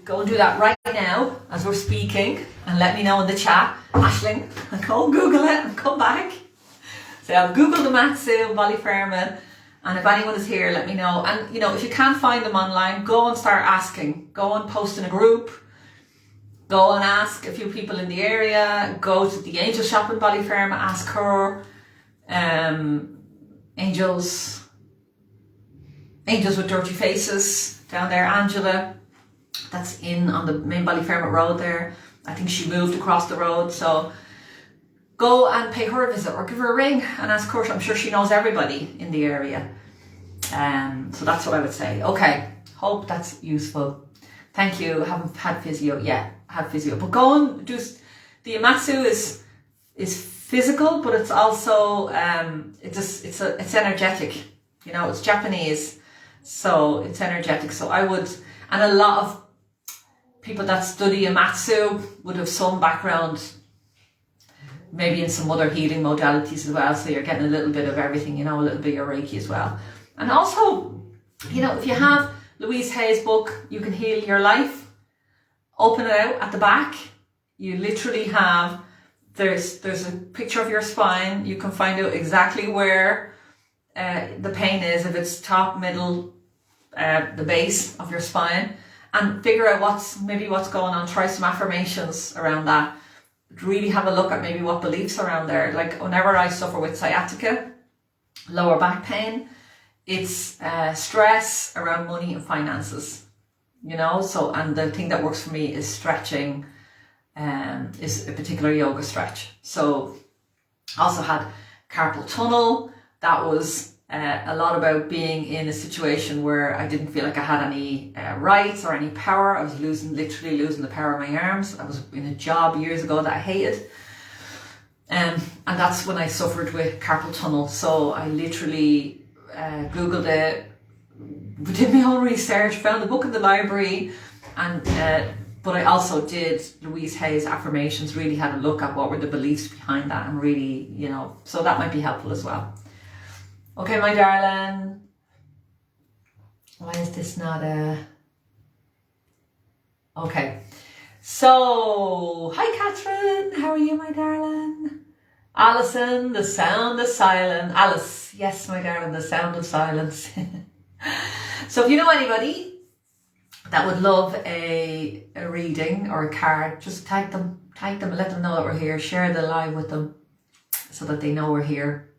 Go and do that right now as we're speaking, and let me know in the chat, Aishling, and go and Google it and come back. So I've Googled the Matsu in Ballyfermot, and if anyone is here, let me know. And you know, if you can't find them online, go and start asking. Go and post in a group. Go and ask a few people in the area. Go to the angel shop in Ballyfermot, ask her. Angels with Dirty Faces down there, Angela. That's in on the main Ballyfermot road there. I think she moved across the road, so go and pay her a visit or give her a ring and ask her. I'm sure she knows everybody in the area. So that's what I would say. Okay, hope that's useful. Thank you. Haven't had physio yet. Had physio, but go and do the Imatsu is physical, but it's also it's energetic. You know, it's Japanese, so it's energetic. So I would, and a lot of people that study Imatsu would have some background, maybe in some other healing modalities as well. So you're getting a little bit of everything, you know, a little bit of Reiki as well. And also, you know, if you have Louise Hay's book, You Can Heal Your Life, open it out at the back. You literally have, there's a picture of your spine. You can find out exactly where the pain is, if it's top, middle, the base of your spine, and figure out what's going on. Try some affirmations around that. Really have a look at maybe what beliefs around there. Like whenever I suffer with sciatica, lower back pain, it's stress around money and finances, you know. So, and the thing that works for me is stretching, is a particular yoga stretch. So also had carpal tunnel. That was a lot about being in a situation where I didn't feel like I had any rights or any power. I was literally losing the power of my arms. I was in a job years ago that I hated. And that's when I suffered with carpal tunnel. So I literally Googled it, did my own research, found the book in the library, and but I also did Louise Hay's affirmations, really had a look at what were the beliefs behind that, and really, you know, so that might be helpful as well. Okay, my darling. Why is this not okay. So, hi Catherine, how are you, my darling? Alison, the sound of silence. Alice, yes, my darling, the sound of silence. So if you know anybody that would love a reading or a card, just tag them and let them know that we're here. Share the live with them so that they know we're here.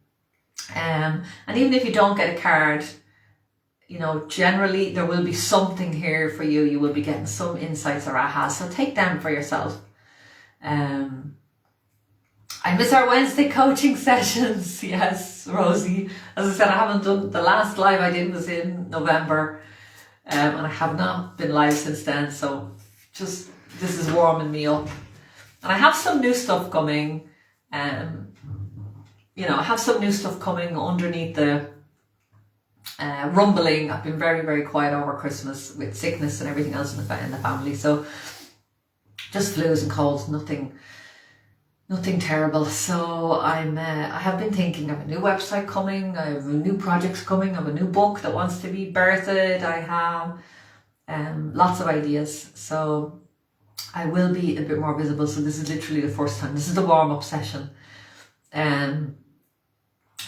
And even if you don't get a card, you know, generally there will be something here for you. You will be getting some insights or ahas. So take them for yourself. I miss our Wednesday coaching sessions. Yes, Rosie. As I said, I haven't done, the last live I did was in November. And I have not been live since then. So just, this is warming me up. And I have some new stuff coming. You know, I have some new stuff coming underneath the rumbling. I've been very, very quiet over Christmas with sickness and everything else in the family. So just flus and colds, nothing terrible. So I have been thinking of a new website coming. I have new projects coming. I have a new book that wants to be birthed. I have lots of ideas. So I will be a bit more visible. So this is literally the first time. This is the warm-up session. And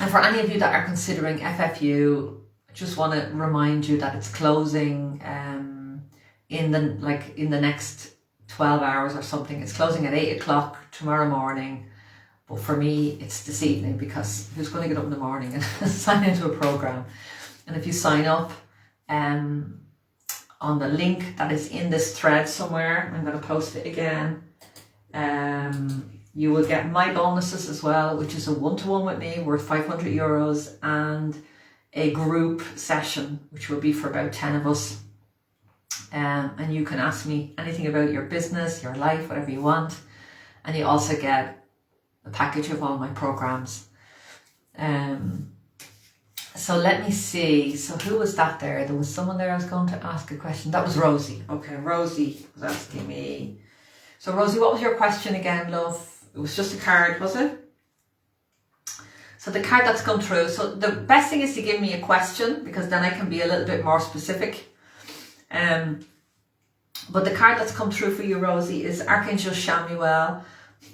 for any of you that are considering FFU, I just want to remind you that it's closing in the next 12 hours or something. It's closing at 8 o'clock tomorrow morning. But for me, it's this evening, because who's going to get up in the morning and sign into a program? And if you sign up on the link that is in this thread somewhere, I'm going to post it again. You will get my bonuses as well, which is a one-to-one with me worth €500, and a group session, which will be for about 10 of us. And you can ask me anything about your business, your life, whatever you want. And you also get a package of all my programs. So let me see. So who was that there? There was someone there I was going to ask a question. That was Rosie. Okay, Rosie was asking me. So Rosie, what was your question again, love? It was just a card, was it? So the card that's come through. So the best thing is to give me a question, because then I can be a little bit more specific. But the card that's come through for you, Rosie, is Archangel Shamuel.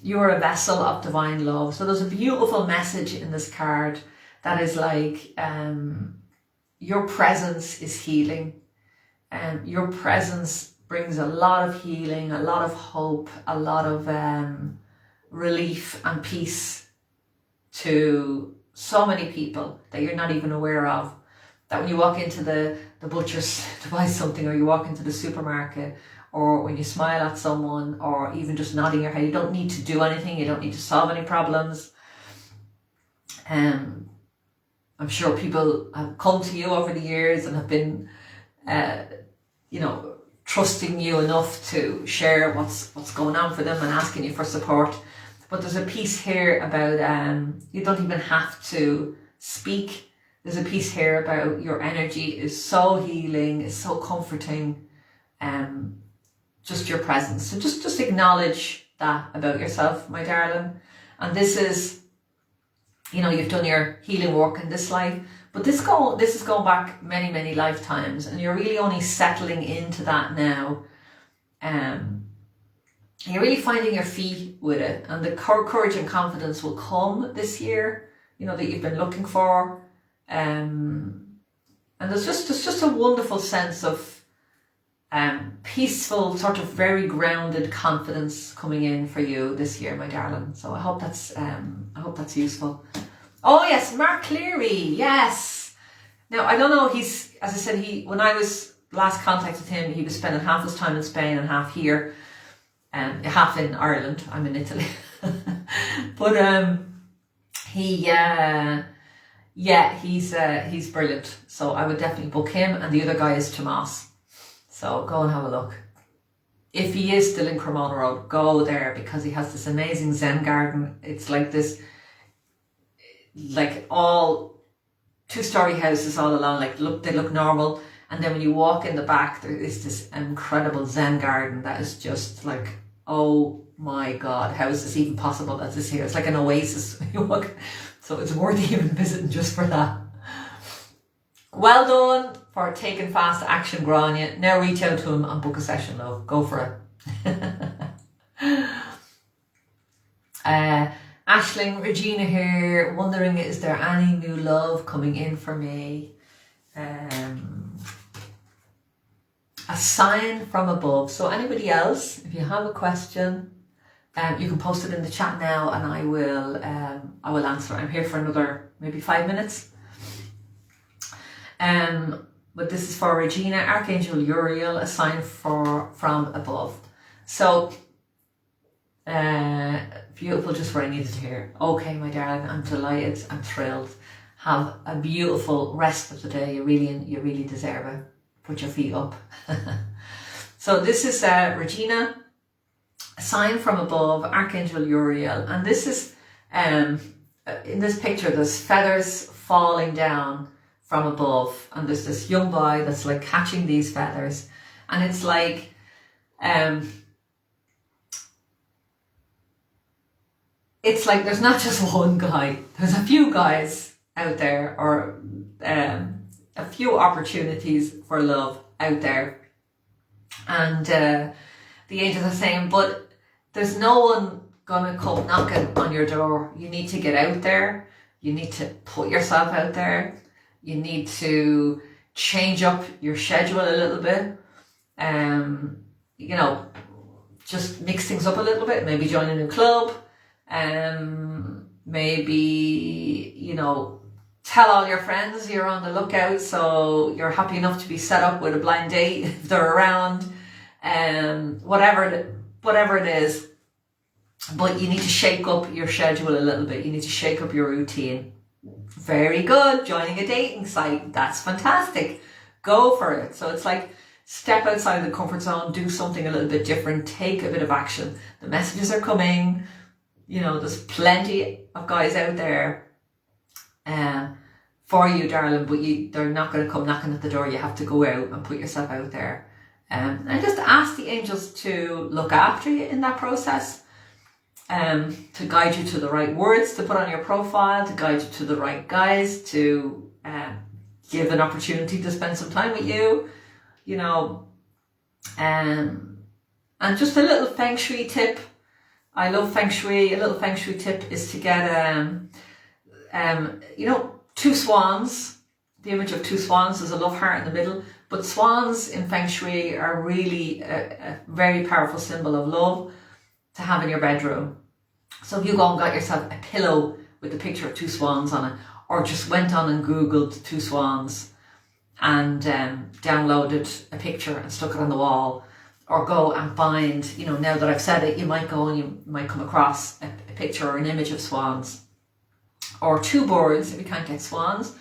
You are a vessel of divine love. So there's a beautiful message in this card that is like, your presence is healing. Your presence brings a lot of healing, a lot of hope, a lot of relief and peace to so many people that you're not even aware of. That when you walk into the butcher's to buy something, or you walk into the supermarket, or when you smile at someone, or even just nodding your head, you don't need to do anything, you don't need to solve any problems. I'm sure people have come to you over the years and have been, trusting you enough to share what's going on for them and asking you for support. But there's a piece here about you don't even have to speak. There's a piece here about your energy is so healing, is so comforting, just your presence. So just acknowledge that about yourself, my darling. And this is, you've done your healing work in this life, but this is going back many, many lifetimes, and you're really only settling into that now. You're really finding your feet with it, and the courage and confidence will come this year, that you've been looking for. And there's just a wonderful sense of peaceful, sort of very grounded confidence coming in for you this year, my darling. So I hope that's useful. Oh yes, Mark Cleary, yes. Now I don't know. As I said, when I was last contacted him, he was spending half his time in Spain and half here, half in Ireland. I'm in Italy, but he's brilliant. So I would definitely book him, and the other guy is Tomas. So go and have a look. If he is still in Cremona Road, go there, because he has this amazing Zen garden. It's like this, like all 2-story houses all along. They look normal, and then when you walk in the back, there is this incredible Zen garden that is just like, oh my God, how is this even possible that this here? It's like an oasis. So it's worth even visiting just for that. Well done for taking fast action, Grania. Now reach out to him and book a session, love. Go for it. Aishling, Regina here, wondering, is there any new love coming in for me? A sign from above. So anybody else, if you have a question, you can post it in the chat now, and I will answer. I'm here for another maybe 5 minutes. But this is for Regina, Archangel Uriel, a sign from above. So beautiful, just what I needed to hear. Okay, my darling, I'm delighted, I'm thrilled. Have a beautiful rest of the day. You really deserve it. Put your feet up. So this is Regina, a sign from above, Archangel Uriel, and this is in this picture there's feathers falling down from above, and there's this young boy that's like catching these feathers, and it's like there's not just one guy, there's a few guys out there, or a few opportunities for love out there, and the angels are saying, but there's no one gonna come knocking on your door. You need to get out there, you need to put yourself out there, you need to change up your schedule a little bit, just mix things up a little bit, maybe join a new club, maybe, tell all your friends you're on the lookout, so you're happy enough to be set up with a blind date if they're around, whatever it is. But you need to shake up your schedule a little bit. You need to shake up your routine. Very good. Joining a dating site. That's fantastic. Go for it. So it's like step outside of the comfort zone, do something a little bit different, take a bit of action. The messages are coming. You know, there's plenty of guys out there for you, darling, but they're not going to come knocking at the door. You have to go out and put yourself out there. And just ask the angels to look after you in that process, to guide you to the right words to put on your profile, to guide you to the right guys, to give an opportunity to spend some time with you, you know. And just a little feng shui tip. I love feng shui. A little feng shui tip is to get, you know, 2 swans. The image of 2 swans, there's a love heart in the middle. But swans in feng shui are really a very powerful symbol of love to have in your bedroom. So if you go and got yourself a pillow with a picture of 2 swans on it, or just went on and Googled 2 swans and downloaded a picture and stuck it on the wall, or go and find, you know, now that I've said it, you might go and you might come across a picture or an image of swans, or 2 birds if you can't get swans.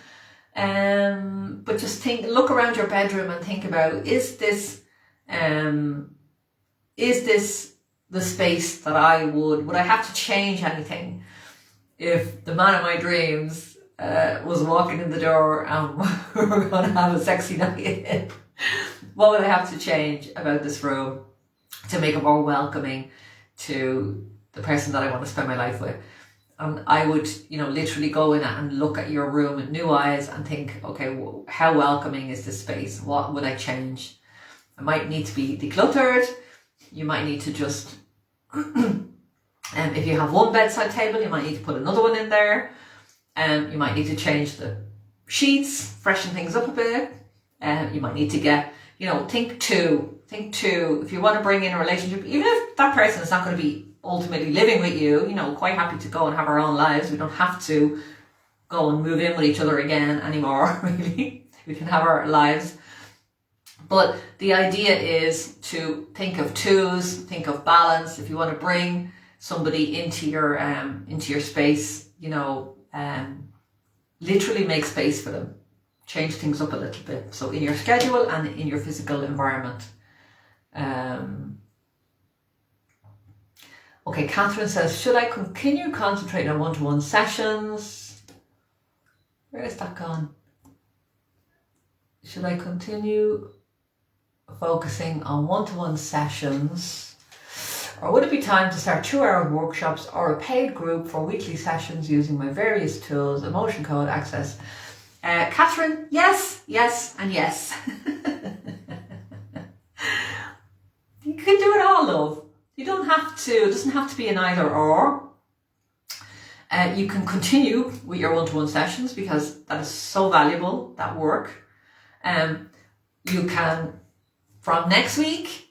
But just look around your bedroom and think about, is this the space that would I have to change anything if the man of my dreams was walking in the door and we were going to have a sexy night in? What would I have to change about this room to make it more welcoming to the person that I want to spend my life with? And I would, you know, literally go in and look at your room with new eyes and think, okay, how welcoming is this space? What would I change? It might need to be decluttered. You might need to just, if you have one bedside table, you might need to put another one in there. You might need to change the sheets, freshen things up a bit. You might need to get, you know, think two. If you want to bring in a relationship, even if that person is not going to be ultimately living with you, you know, quite happy to go and have our own lives. We don't have to go and move in with each other again anymore, really. We can have our lives. But the idea is to think of 2s, think of balance. If you want to bring somebody into your space, you know, literally make space for them. Change things up a little bit. So in your schedule and in your physical environment. Okay, Catherine says, should I continue concentrating on one-to-one sessions? Where is that gone? Should I continue focusing on one-to-one sessions? Or would it be time to start 2-hour workshops or a paid group for weekly sessions using my various tools, emotion code access? Catherine, yes, and yes. You can do it all, love. You don't have to, it doesn't have to be an either or. You can continue with your one-to-one sessions because that is so valuable, that work. You can, from next week,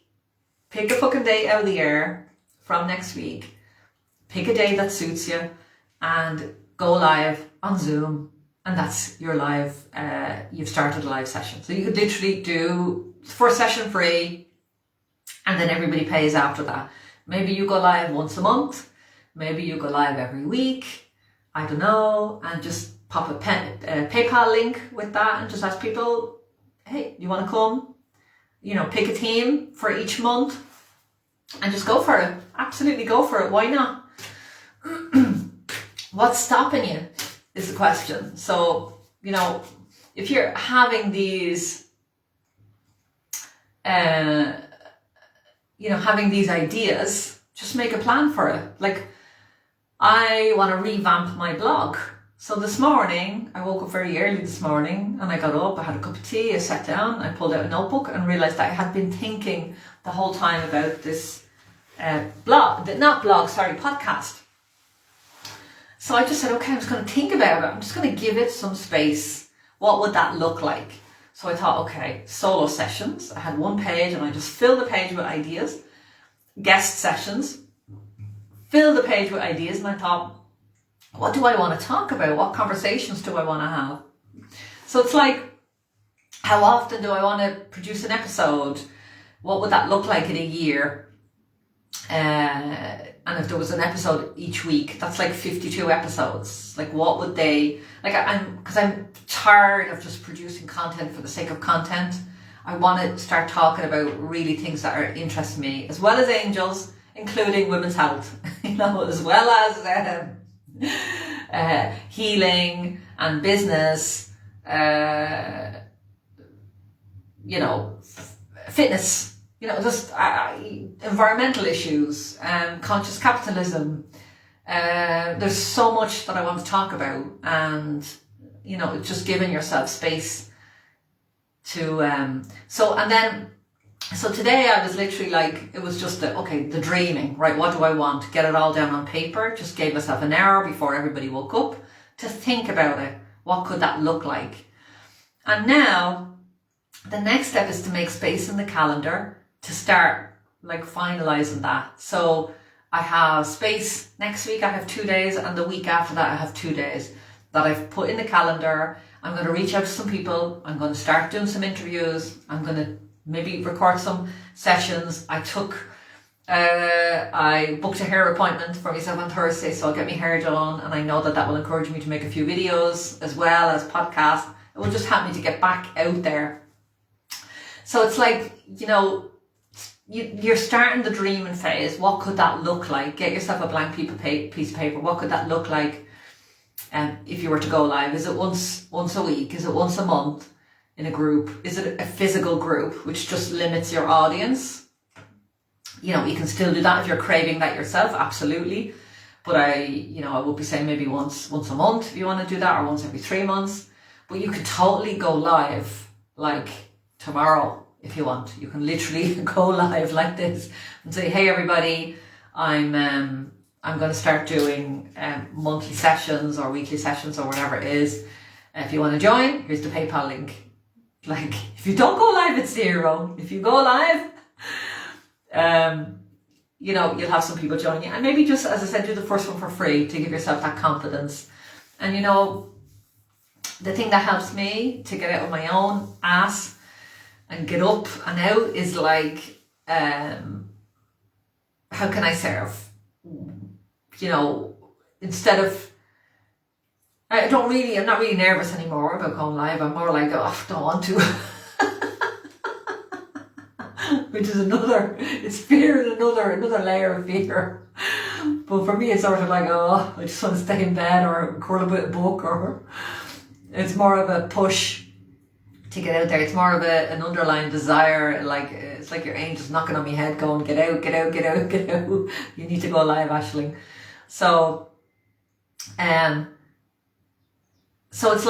pick a fucking day out of the air. From next week, pick a day that suits you and go live on Zoom. And that's your live, you've started a live session. So you could literally do the first session free and then everybody pays after that. Maybe you go live once a month. Maybe you go live every week. I don't know. And just pop a PayPal link with that and just ask people, hey, you want to come? You know, pick a theme for each month and just go for it. Absolutely go for it. Why not? What's stopping you is the question. So, you know, if you're having these, having these ideas, just make a plan for it. Like, I want to revamp my blog. So this morning, I woke up very early this morning and I got up, I had a cup of tea, I sat down, I pulled out a notebook and realised that I had been thinking the whole time about this podcast. So I just said, okay, I'm just going to think about it. I'm just going to give it some space. What would that look like? So I thought, okay, solo sessions. I had one page and I just filled the page with ideas. Guest sessions. Fill the page with ideas. And I thought, what do I want to talk about? What conversations do I want to have? So it's like, how often do I want to produce an episode? What would that look like in a year? And if there was an episode each week, that's like 52 episodes. Like, what would they, like, because I'm tired of just producing content for the sake of content. I want to start talking about really things that are interest me, as well as angels, including women's health, as well as healing and business, fitness, just environmental issues, conscious capitalism. There's so much that I want to talk about, and just giving yourself space to so today I was literally like, it was just the dreaming, right? What do I want? Get it all down on paper. Just gave myself an hour before everybody woke up to think about it. What could that look like? And now the next step is to make space in the calendar to start finalizing that. So I have space next week. I have 2 days, and the week after that I have 2 days that I've put in the calendar. I'm going to reach out to some people. I'm going to start doing some interviews. I'm going to maybe record some sessions. I booked a hair appointment for myself on Thursday, so I'll get my hair done, and I know that will encourage me to make a few videos as well as podcasts. It will just help me to get back out there. So it's you're starting the dreaming phase. What could that look like? Get yourself a blank piece of paper. What could that look like if you were to go live? Is it once a week? Is it once a month in a group? Is it a physical group, which just limits your audience? You can still do that if you're craving that yourself, absolutely. But I would be saying maybe once a month if you want to do that, or once every 3 months. But you could totally go live tomorrow if you want. You can literally go live like this and say, hey everybody, I'm going to start doing monthly sessions or weekly sessions or whatever it is. If you want to join, here's the PayPal link. If you don't go live, it's zero. If you go live, you'll have some people join you. And maybe just, as I said, do the first one for free to give yourself that confidence. And the thing that helps me to get out of my own ass and get up and out is how can I serve? Instead of, I'm not really nervous anymore about going live. I'm more like, I don't want to. Which is it's fear and another layer of fear. But for me, it's sort of I just want to stay in bed or curl up with a book, or it's more of a push to get out there. It's more of an underlying desire, it's like your angel's knocking on my head going, get out, get out, get out, get out. You need to go live, Aishling. So it's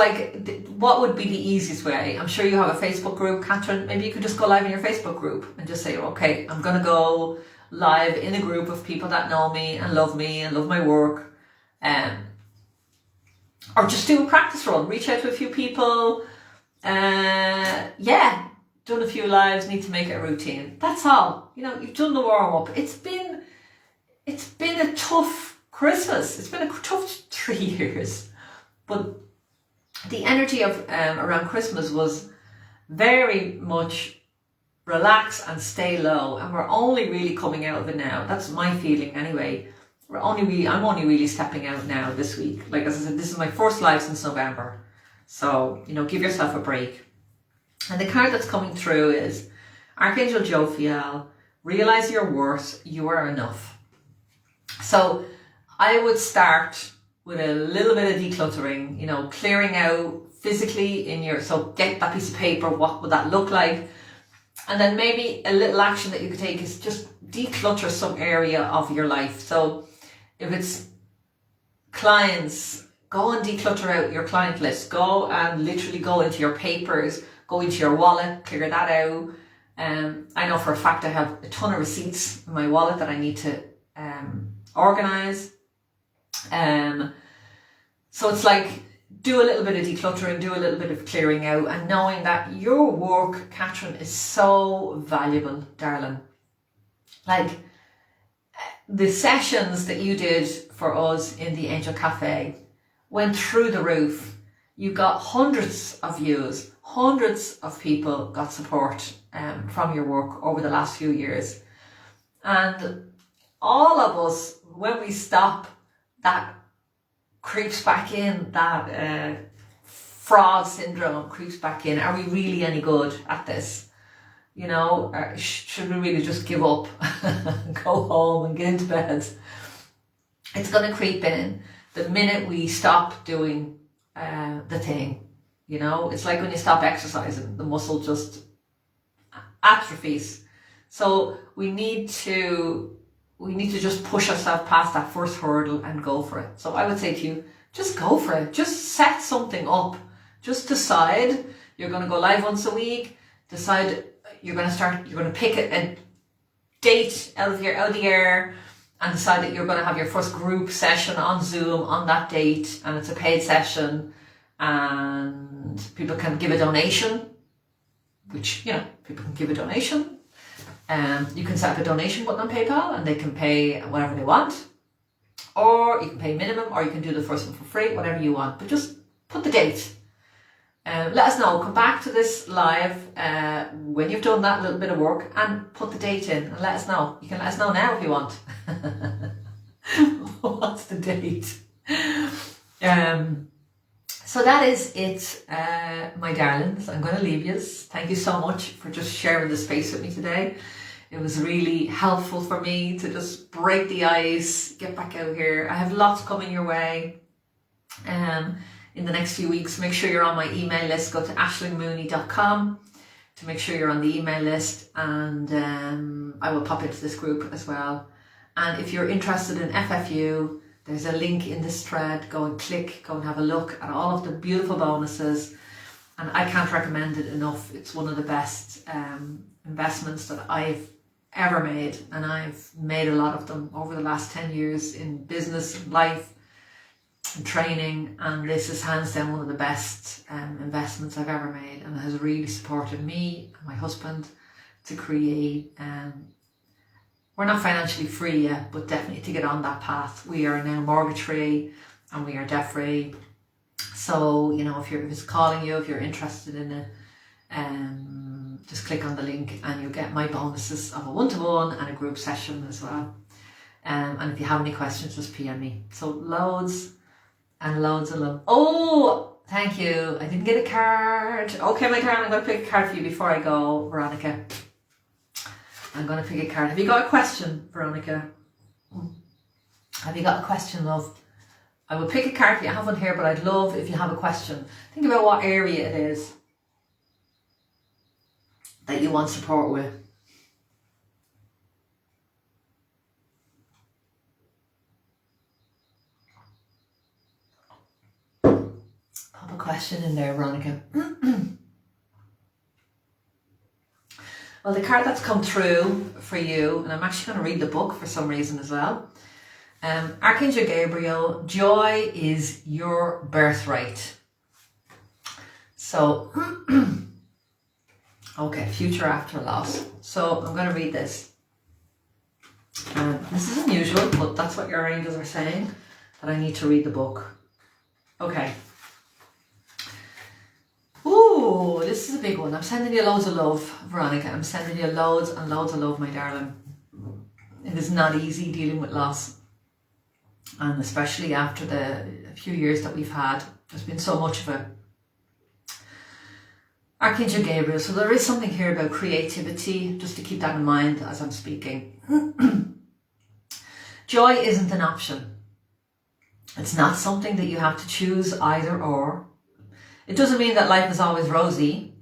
what would be the easiest way? I'm sure you have a Facebook group, Catherine. Maybe you could just go live in your Facebook group and just say, okay, I'm going to go live in a group of people that know me and love my work. Or just do a practice run. Reach out to a few people. Done a few lives, need to make it a routine. That's all. You've done the warm up. It's been a tough Christmas. It's been a tough 3 years. But the energy of around Christmas was very much relax and stay low, and we're only really coming out of it now. That's my feeling anyway. I'm only really stepping out now this week. As I said, this is my first live since November. So, give yourself a break. And the card that's coming through is Archangel Jophiel. Realize your worth. You are enough. So I would start with a little bit of decluttering, clearing out physically so get that piece of paper. What would that look like? And then maybe a little action that you could take is just declutter some area of your life. So if it's clients, go and declutter out your client list. Go and literally go into your papers, go into your wallet, clear that out. I know for a fact I have a ton of receipts in my wallet that I need to organize. So it's do a little bit of decluttering, do a little bit of clearing out, and knowing that your work, Catherine, is so valuable, darling. The sessions that you did for us in the Angel Cafe went through the roof. You got hundreds of views, hundreds of people got support from your work over the last few years. And all of us, when we stop, that creeps back in, that fraud syndrome creeps back in. Are we really any good at this? You know, should we really just give up, go home and get into bed? It's going to creep in the minute we stop doing the thing. You know, it's like when you stop exercising, the muscle just atrophies. So we need to just push ourselves past that first hurdle and go for it. So I would say to you, just go for it. Just set something up. Just decide you're going to go live once a week. Decide you're going to pick a date out of the air and decide that you're going to have your first group session on Zoom on that date, and it's a paid session and people can give a donation, which, you know, people can give a donation. You can set up a donation button on PayPal and they can pay whatever they want, or you can pay minimum, or you can do the first one for free, whatever you want, but just put the date. Let us know. Come back to this live when you've done that little bit of work and put the date in and let us know. You can let us know now if you want. What's the date? So that is it, my darlings. I'm going to leave you. Thank you so much for just sharing the space with me today. It was really helpful for me to just break the ice, get back out here. I have lots coming your way. In the next few weeks, make sure you're on my email list. Go to ashlingmooney.com to make sure you're on the email list, and I will pop into this group as well. And if you're interested in FFU, there's a link in this thread. Go and click, go and have a look at all of the beautiful bonuses. And I can't recommend it enough. It's one of the best investments that I've ever made. And I've made a lot of them over the last 10 years in business, life, and training, and this is hands down one of the best investments I've ever made, and it has really supported me and my husband to create. We're not financially free yet, but definitely to get on that path. We are now mortgage free and we are debt free. So, you know, if it's calling you, if you're interested in it, just click on the link and you'll get my bonuses of a one-to-one and a group session as well. And if you have any questions, just PM me. So loads and loads of love. Oh, thank you. I didn't get a card. Okay, my darling, I'm going to pick a card for you before I go, Veronica. I'm going to pick a card. Have you got a question, Veronica? Have you got a question, love? I will pick a card for you. I have one here, but I'd love if you have a question. Think about what area it is that you want support with. Pop a question in there, Veronica. Well, the card that's come through for you, and I'm actually going to read the book for some reason as well. Archangel Gabriel, joy is your birthright. So, okay, future after loss. So I'm going to read this. This is unusual, but that's what your angels are saying, that I need to read the book. Okay. Ooh, this is a big one. I'm sending you loads of love, Veronica. I'm sending you loads and loads of love, my darling. It is not easy dealing with loss. And especially after the few years that we've had, there's been so much of it. Archangel Gabriel. So there is something here about creativity, just to keep that in mind as I'm speaking. Joy isn't an option. It's not something that you have to choose either or. It doesn't mean that life is always rosy,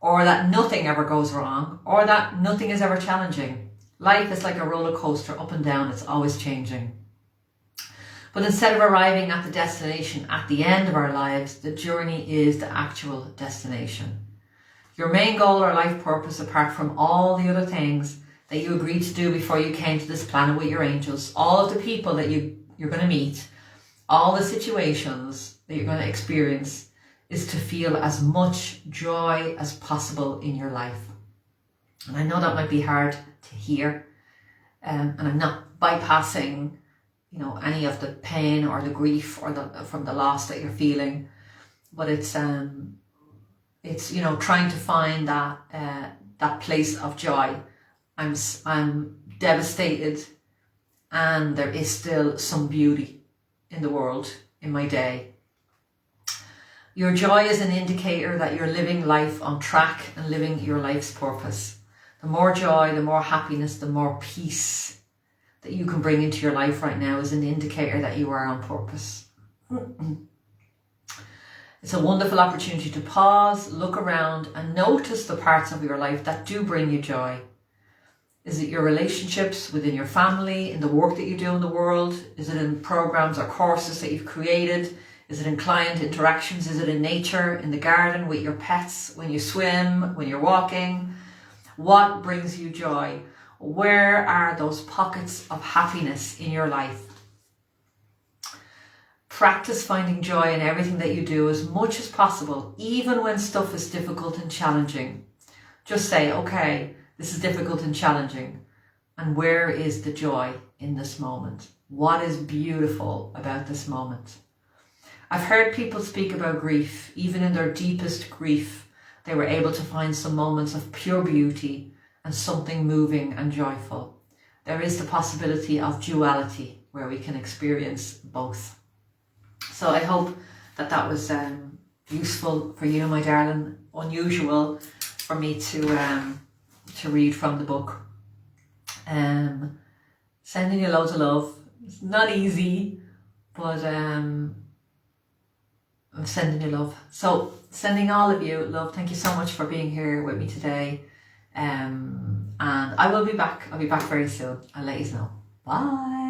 or that nothing ever goes wrong, or that nothing is ever challenging. Life is like a roller coaster, up and down. It's always changing. But instead of arriving at the destination at the end of our lives, the journey is the actual destination. Your main goal or life purpose, apart from all the other things that you agreed to do before you came to this planet with your angels, all of the people that you're going to meet, all the situations that you're going to experience, is to feel as much joy as possible in your life. And I know that might be hard to hear, and I'm not bypassing, you know, any of the pain or the grief or from the loss that you're feeling, but it's you know, trying to find that place of joy. I'm devastated, and there is still some beauty in the world, in my day. Your joy is an indicator that you're living life on track and living your life's purpose. The more joy, the more happiness, the more peace that you can bring into your life right now is an indicator that you are on purpose. It's a wonderful opportunity to pause, look around and notice the parts of your life that do bring you joy. Is it your relationships within your family, in the work that you do in the world? Is it in programs or courses that you've created? Is it in client interactions? Is it in nature, in the garden, with your pets, when you swim, when you're walking? What brings you joy? Where are those pockets of happiness in your life? Practice finding joy in everything that you do as much as possible, even when stuff is difficult and challenging. Just say, okay, this is difficult and challenging. And where is the joy in this moment? What is beautiful about this moment? I've heard people speak about grief. Even in their deepest grief, they were able to find some moments of pure beauty and something moving and joyful. There is the possibility of duality where we can experience both. So I hope that that was useful for you, my darling. Unusual for me to read from the book. Sending you loads of love. It's not easy, but I'm sending you love. So sending all of you love. Thank you so much for being here with me today. And I will be back. I'll be back very soon. I'll let you know. Bye.